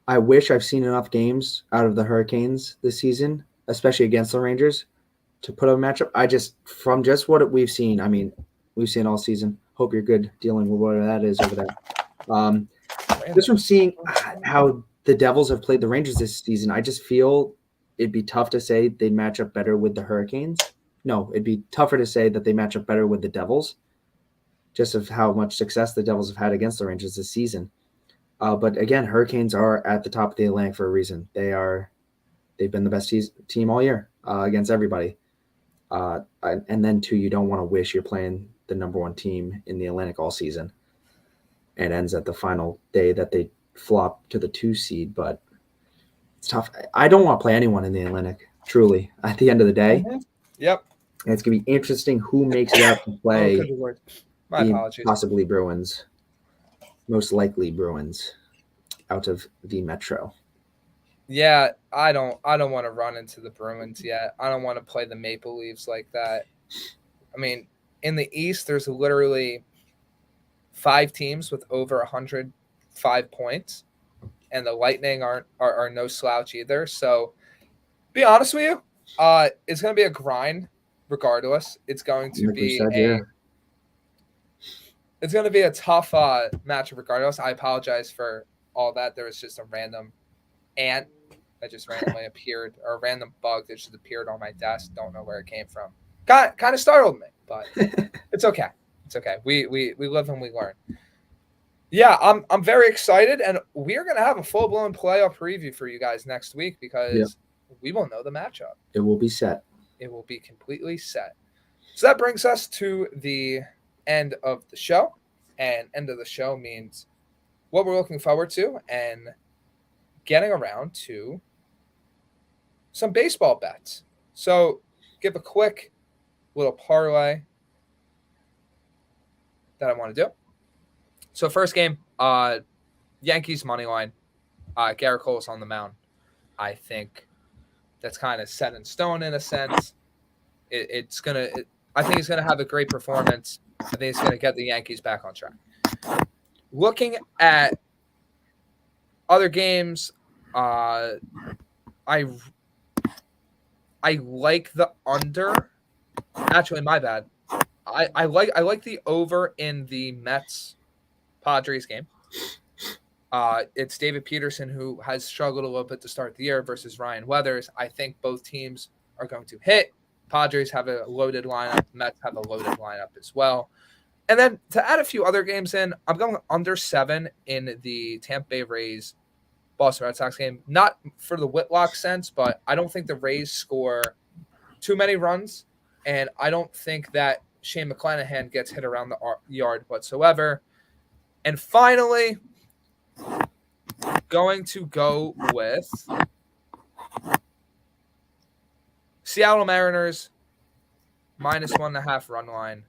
I wish I've seen enough games out of the Hurricanes this season, especially against the Rangers, to put a matchup. From just what we've seen, I mean, we've seen all season. Hope you're good dealing with whatever that is over there. Just from seeing how the Devils have played the Rangers this season, I just feel it'd be tough to say they match up better with the Hurricanes. No, it'd be tougher to say that they match up better with the Devils, just of how much success the Devils have had against the Rangers this season. But again, Hurricanes are at the top of the Atlantic for a reason. They've been the best team all year against everybody. And then too, you don't want to wish you're playing the number 1 team in the Atlantic all season. And ends at the final day that they flop to the 2 seed, but it's tough. I don't want to play anyone in the Atlantic, truly, at the end of the day. Mm-hmm. Yep. And it's going to be interesting who makes it out to play My apologies. Possibly Bruins, most likely Bruins out of the Metro. Yeah, I don't want to run into the Bruins yet. I don't want to play the Maple Leafs like that. I mean, in the East, there's literally 5 teams with over 105 points, and the Lightning are no slouch either. So, be honest with you, it's going to be a grind regardless. It's going to it's going to be a tough matchup regardless. I apologize for all that. There was just a random ant that just randomly appeared, or a random bug that just appeared on my desk. Don't know where it came from. Kind of startled me, but it's okay. It's okay. We live and we learn. Yeah, I'm very excited, and we're gonna have a full blown playoff preview for you guys next week because we will know the matchup. It will be set. It will be completely set. So that brings us to the end of the show, and end of the show means what we're looking forward to and getting around to some baseball bets. So give a quick little parlay that I want to do. So first game, Yankees money line. Gerrit Cole's on the mound. I think that's kind of set in stone in a sense. I think he's gonna have a great performance. I think he's gonna get the Yankees back on track. Looking at Other games, I like the under. Actually, my bad. I like the over in the Mets Padres game. It's David Peterson, who has struggled a little bit to start the year, versus Ryan Weathers. I think both teams are going to hit. Padres have a loaded lineup. Mets have a loaded lineup as well. And then to add a few other games in, I'm going under 7 in the Tampa Bay Rays Boston Red Sox game. Not for the Whitlock sense, but I don't think the Rays score too many runs, and I don't think that Shane McClanahan gets hit around the yard whatsoever. And finally, going to go with Seattle Mariners -1.5 run line.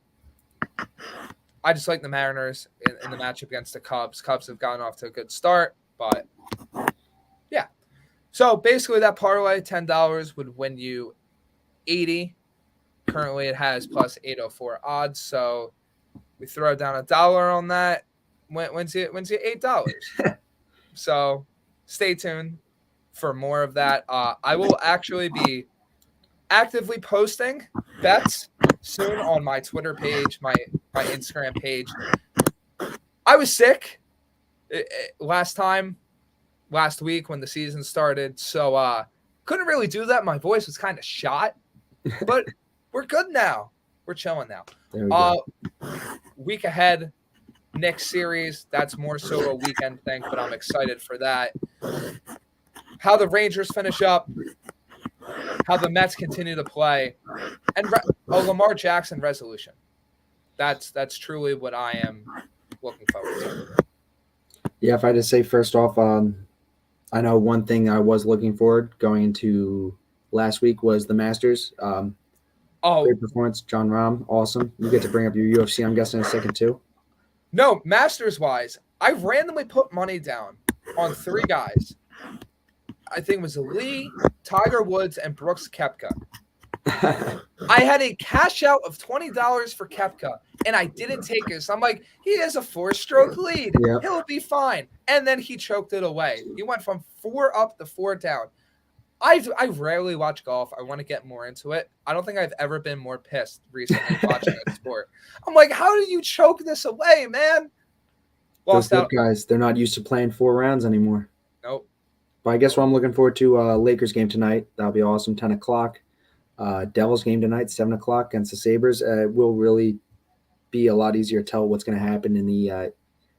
I just like the Mariners in the matchup against the Cubs. Cubs have gotten off to a good start, but yeah. So basically that parlay, $10 would win you 80. Currently it has plus 804 odds. So we throw down $1 on that, wins you $8. So stay tuned for more of that. I will actually be actively posting bets soon on my Twitter page, my Instagram page. I was sick last week when the season started, so couldn't really do that. My voice was kind of shot, but we're good now. We're chilling now. There we go. Week ahead, Knicks series. That's more so a weekend thing, but I'm excited for that. How the Rangers finish up, how the Mets continue to play, and Lamar Jackson resolution. That's truly what I am looking forward to. Yeah, if I had to say first off, I know one thing I was looking forward going into last week was the Masters. Great performance, John Rahm, awesome. You get to bring up your UFC, I'm guessing, in a second too. No, Masters-wise, I randomly put money down on 3 guys. I think it was Lee, Tiger Woods, and Brooks Koepka. I had a cash out of $20 for Koepka, and I didn't take it. So I'm like, he has a 4-stroke lead. Yep. He'll be fine. And then he choked it away. He went from 4 up to 4 down. I rarely watch golf. I want to get more into it. I don't think I've ever been more pissed recently watching a sport. I'm like, how did you choke this away, man? Those good guys, they're not used to playing 4 rounds anymore. Nope. But I guess what I'm looking forward to, Lakers game tonight. That'll be awesome, 10 o'clock. Devils game tonight, 7 o'clock against the Sabres. It will really be a lot easier to tell what's going to happen in the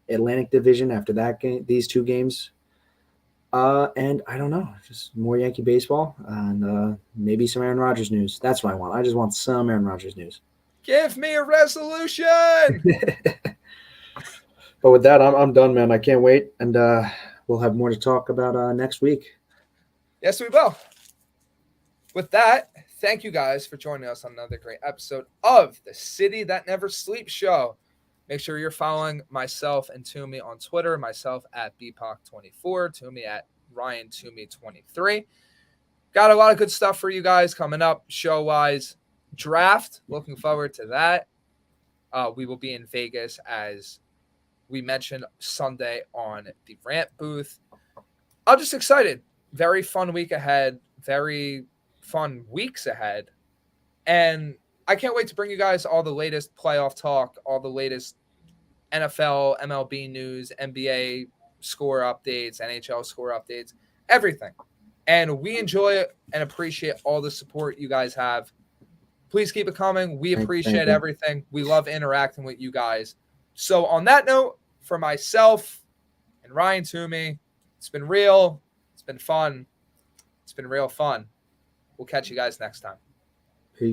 Atlantic Division after that game, these 2 games. And I don't know, just more Yankee baseball and maybe some Aaron Rodgers news. That's what I want. I just want some Aaron Rodgers news. Give me a resolution. But with that, I'm done, man. I can't wait. And we'll have more to talk about next week. Yes, we will. With that, thank you guys for joining us on another great episode of the City That Never Sleeps show. Make sure you're following myself and Toomey on Twitter, myself at BPOC24, Toomey at RyanToomey23. Got a lot of good stuff for you guys coming up show-wise. Draft, looking forward to that. We will be in Vegas, as we mentioned, Sunday on the Rant booth. I'm just excited. Very fun week ahead. Very fun weeks ahead. And I can't wait to bring you guys all the latest playoff talk, all the latest NFL, MLB news, NBA score updates, NHL score updates, everything. And we enjoy it and appreciate all the support you guys have. Please keep it coming. We appreciate everything. We love interacting with you guys. So on that note, for myself and Ryan Toomey, it's been real. It's been fun. It's been real fun. We'll catch you guys next time.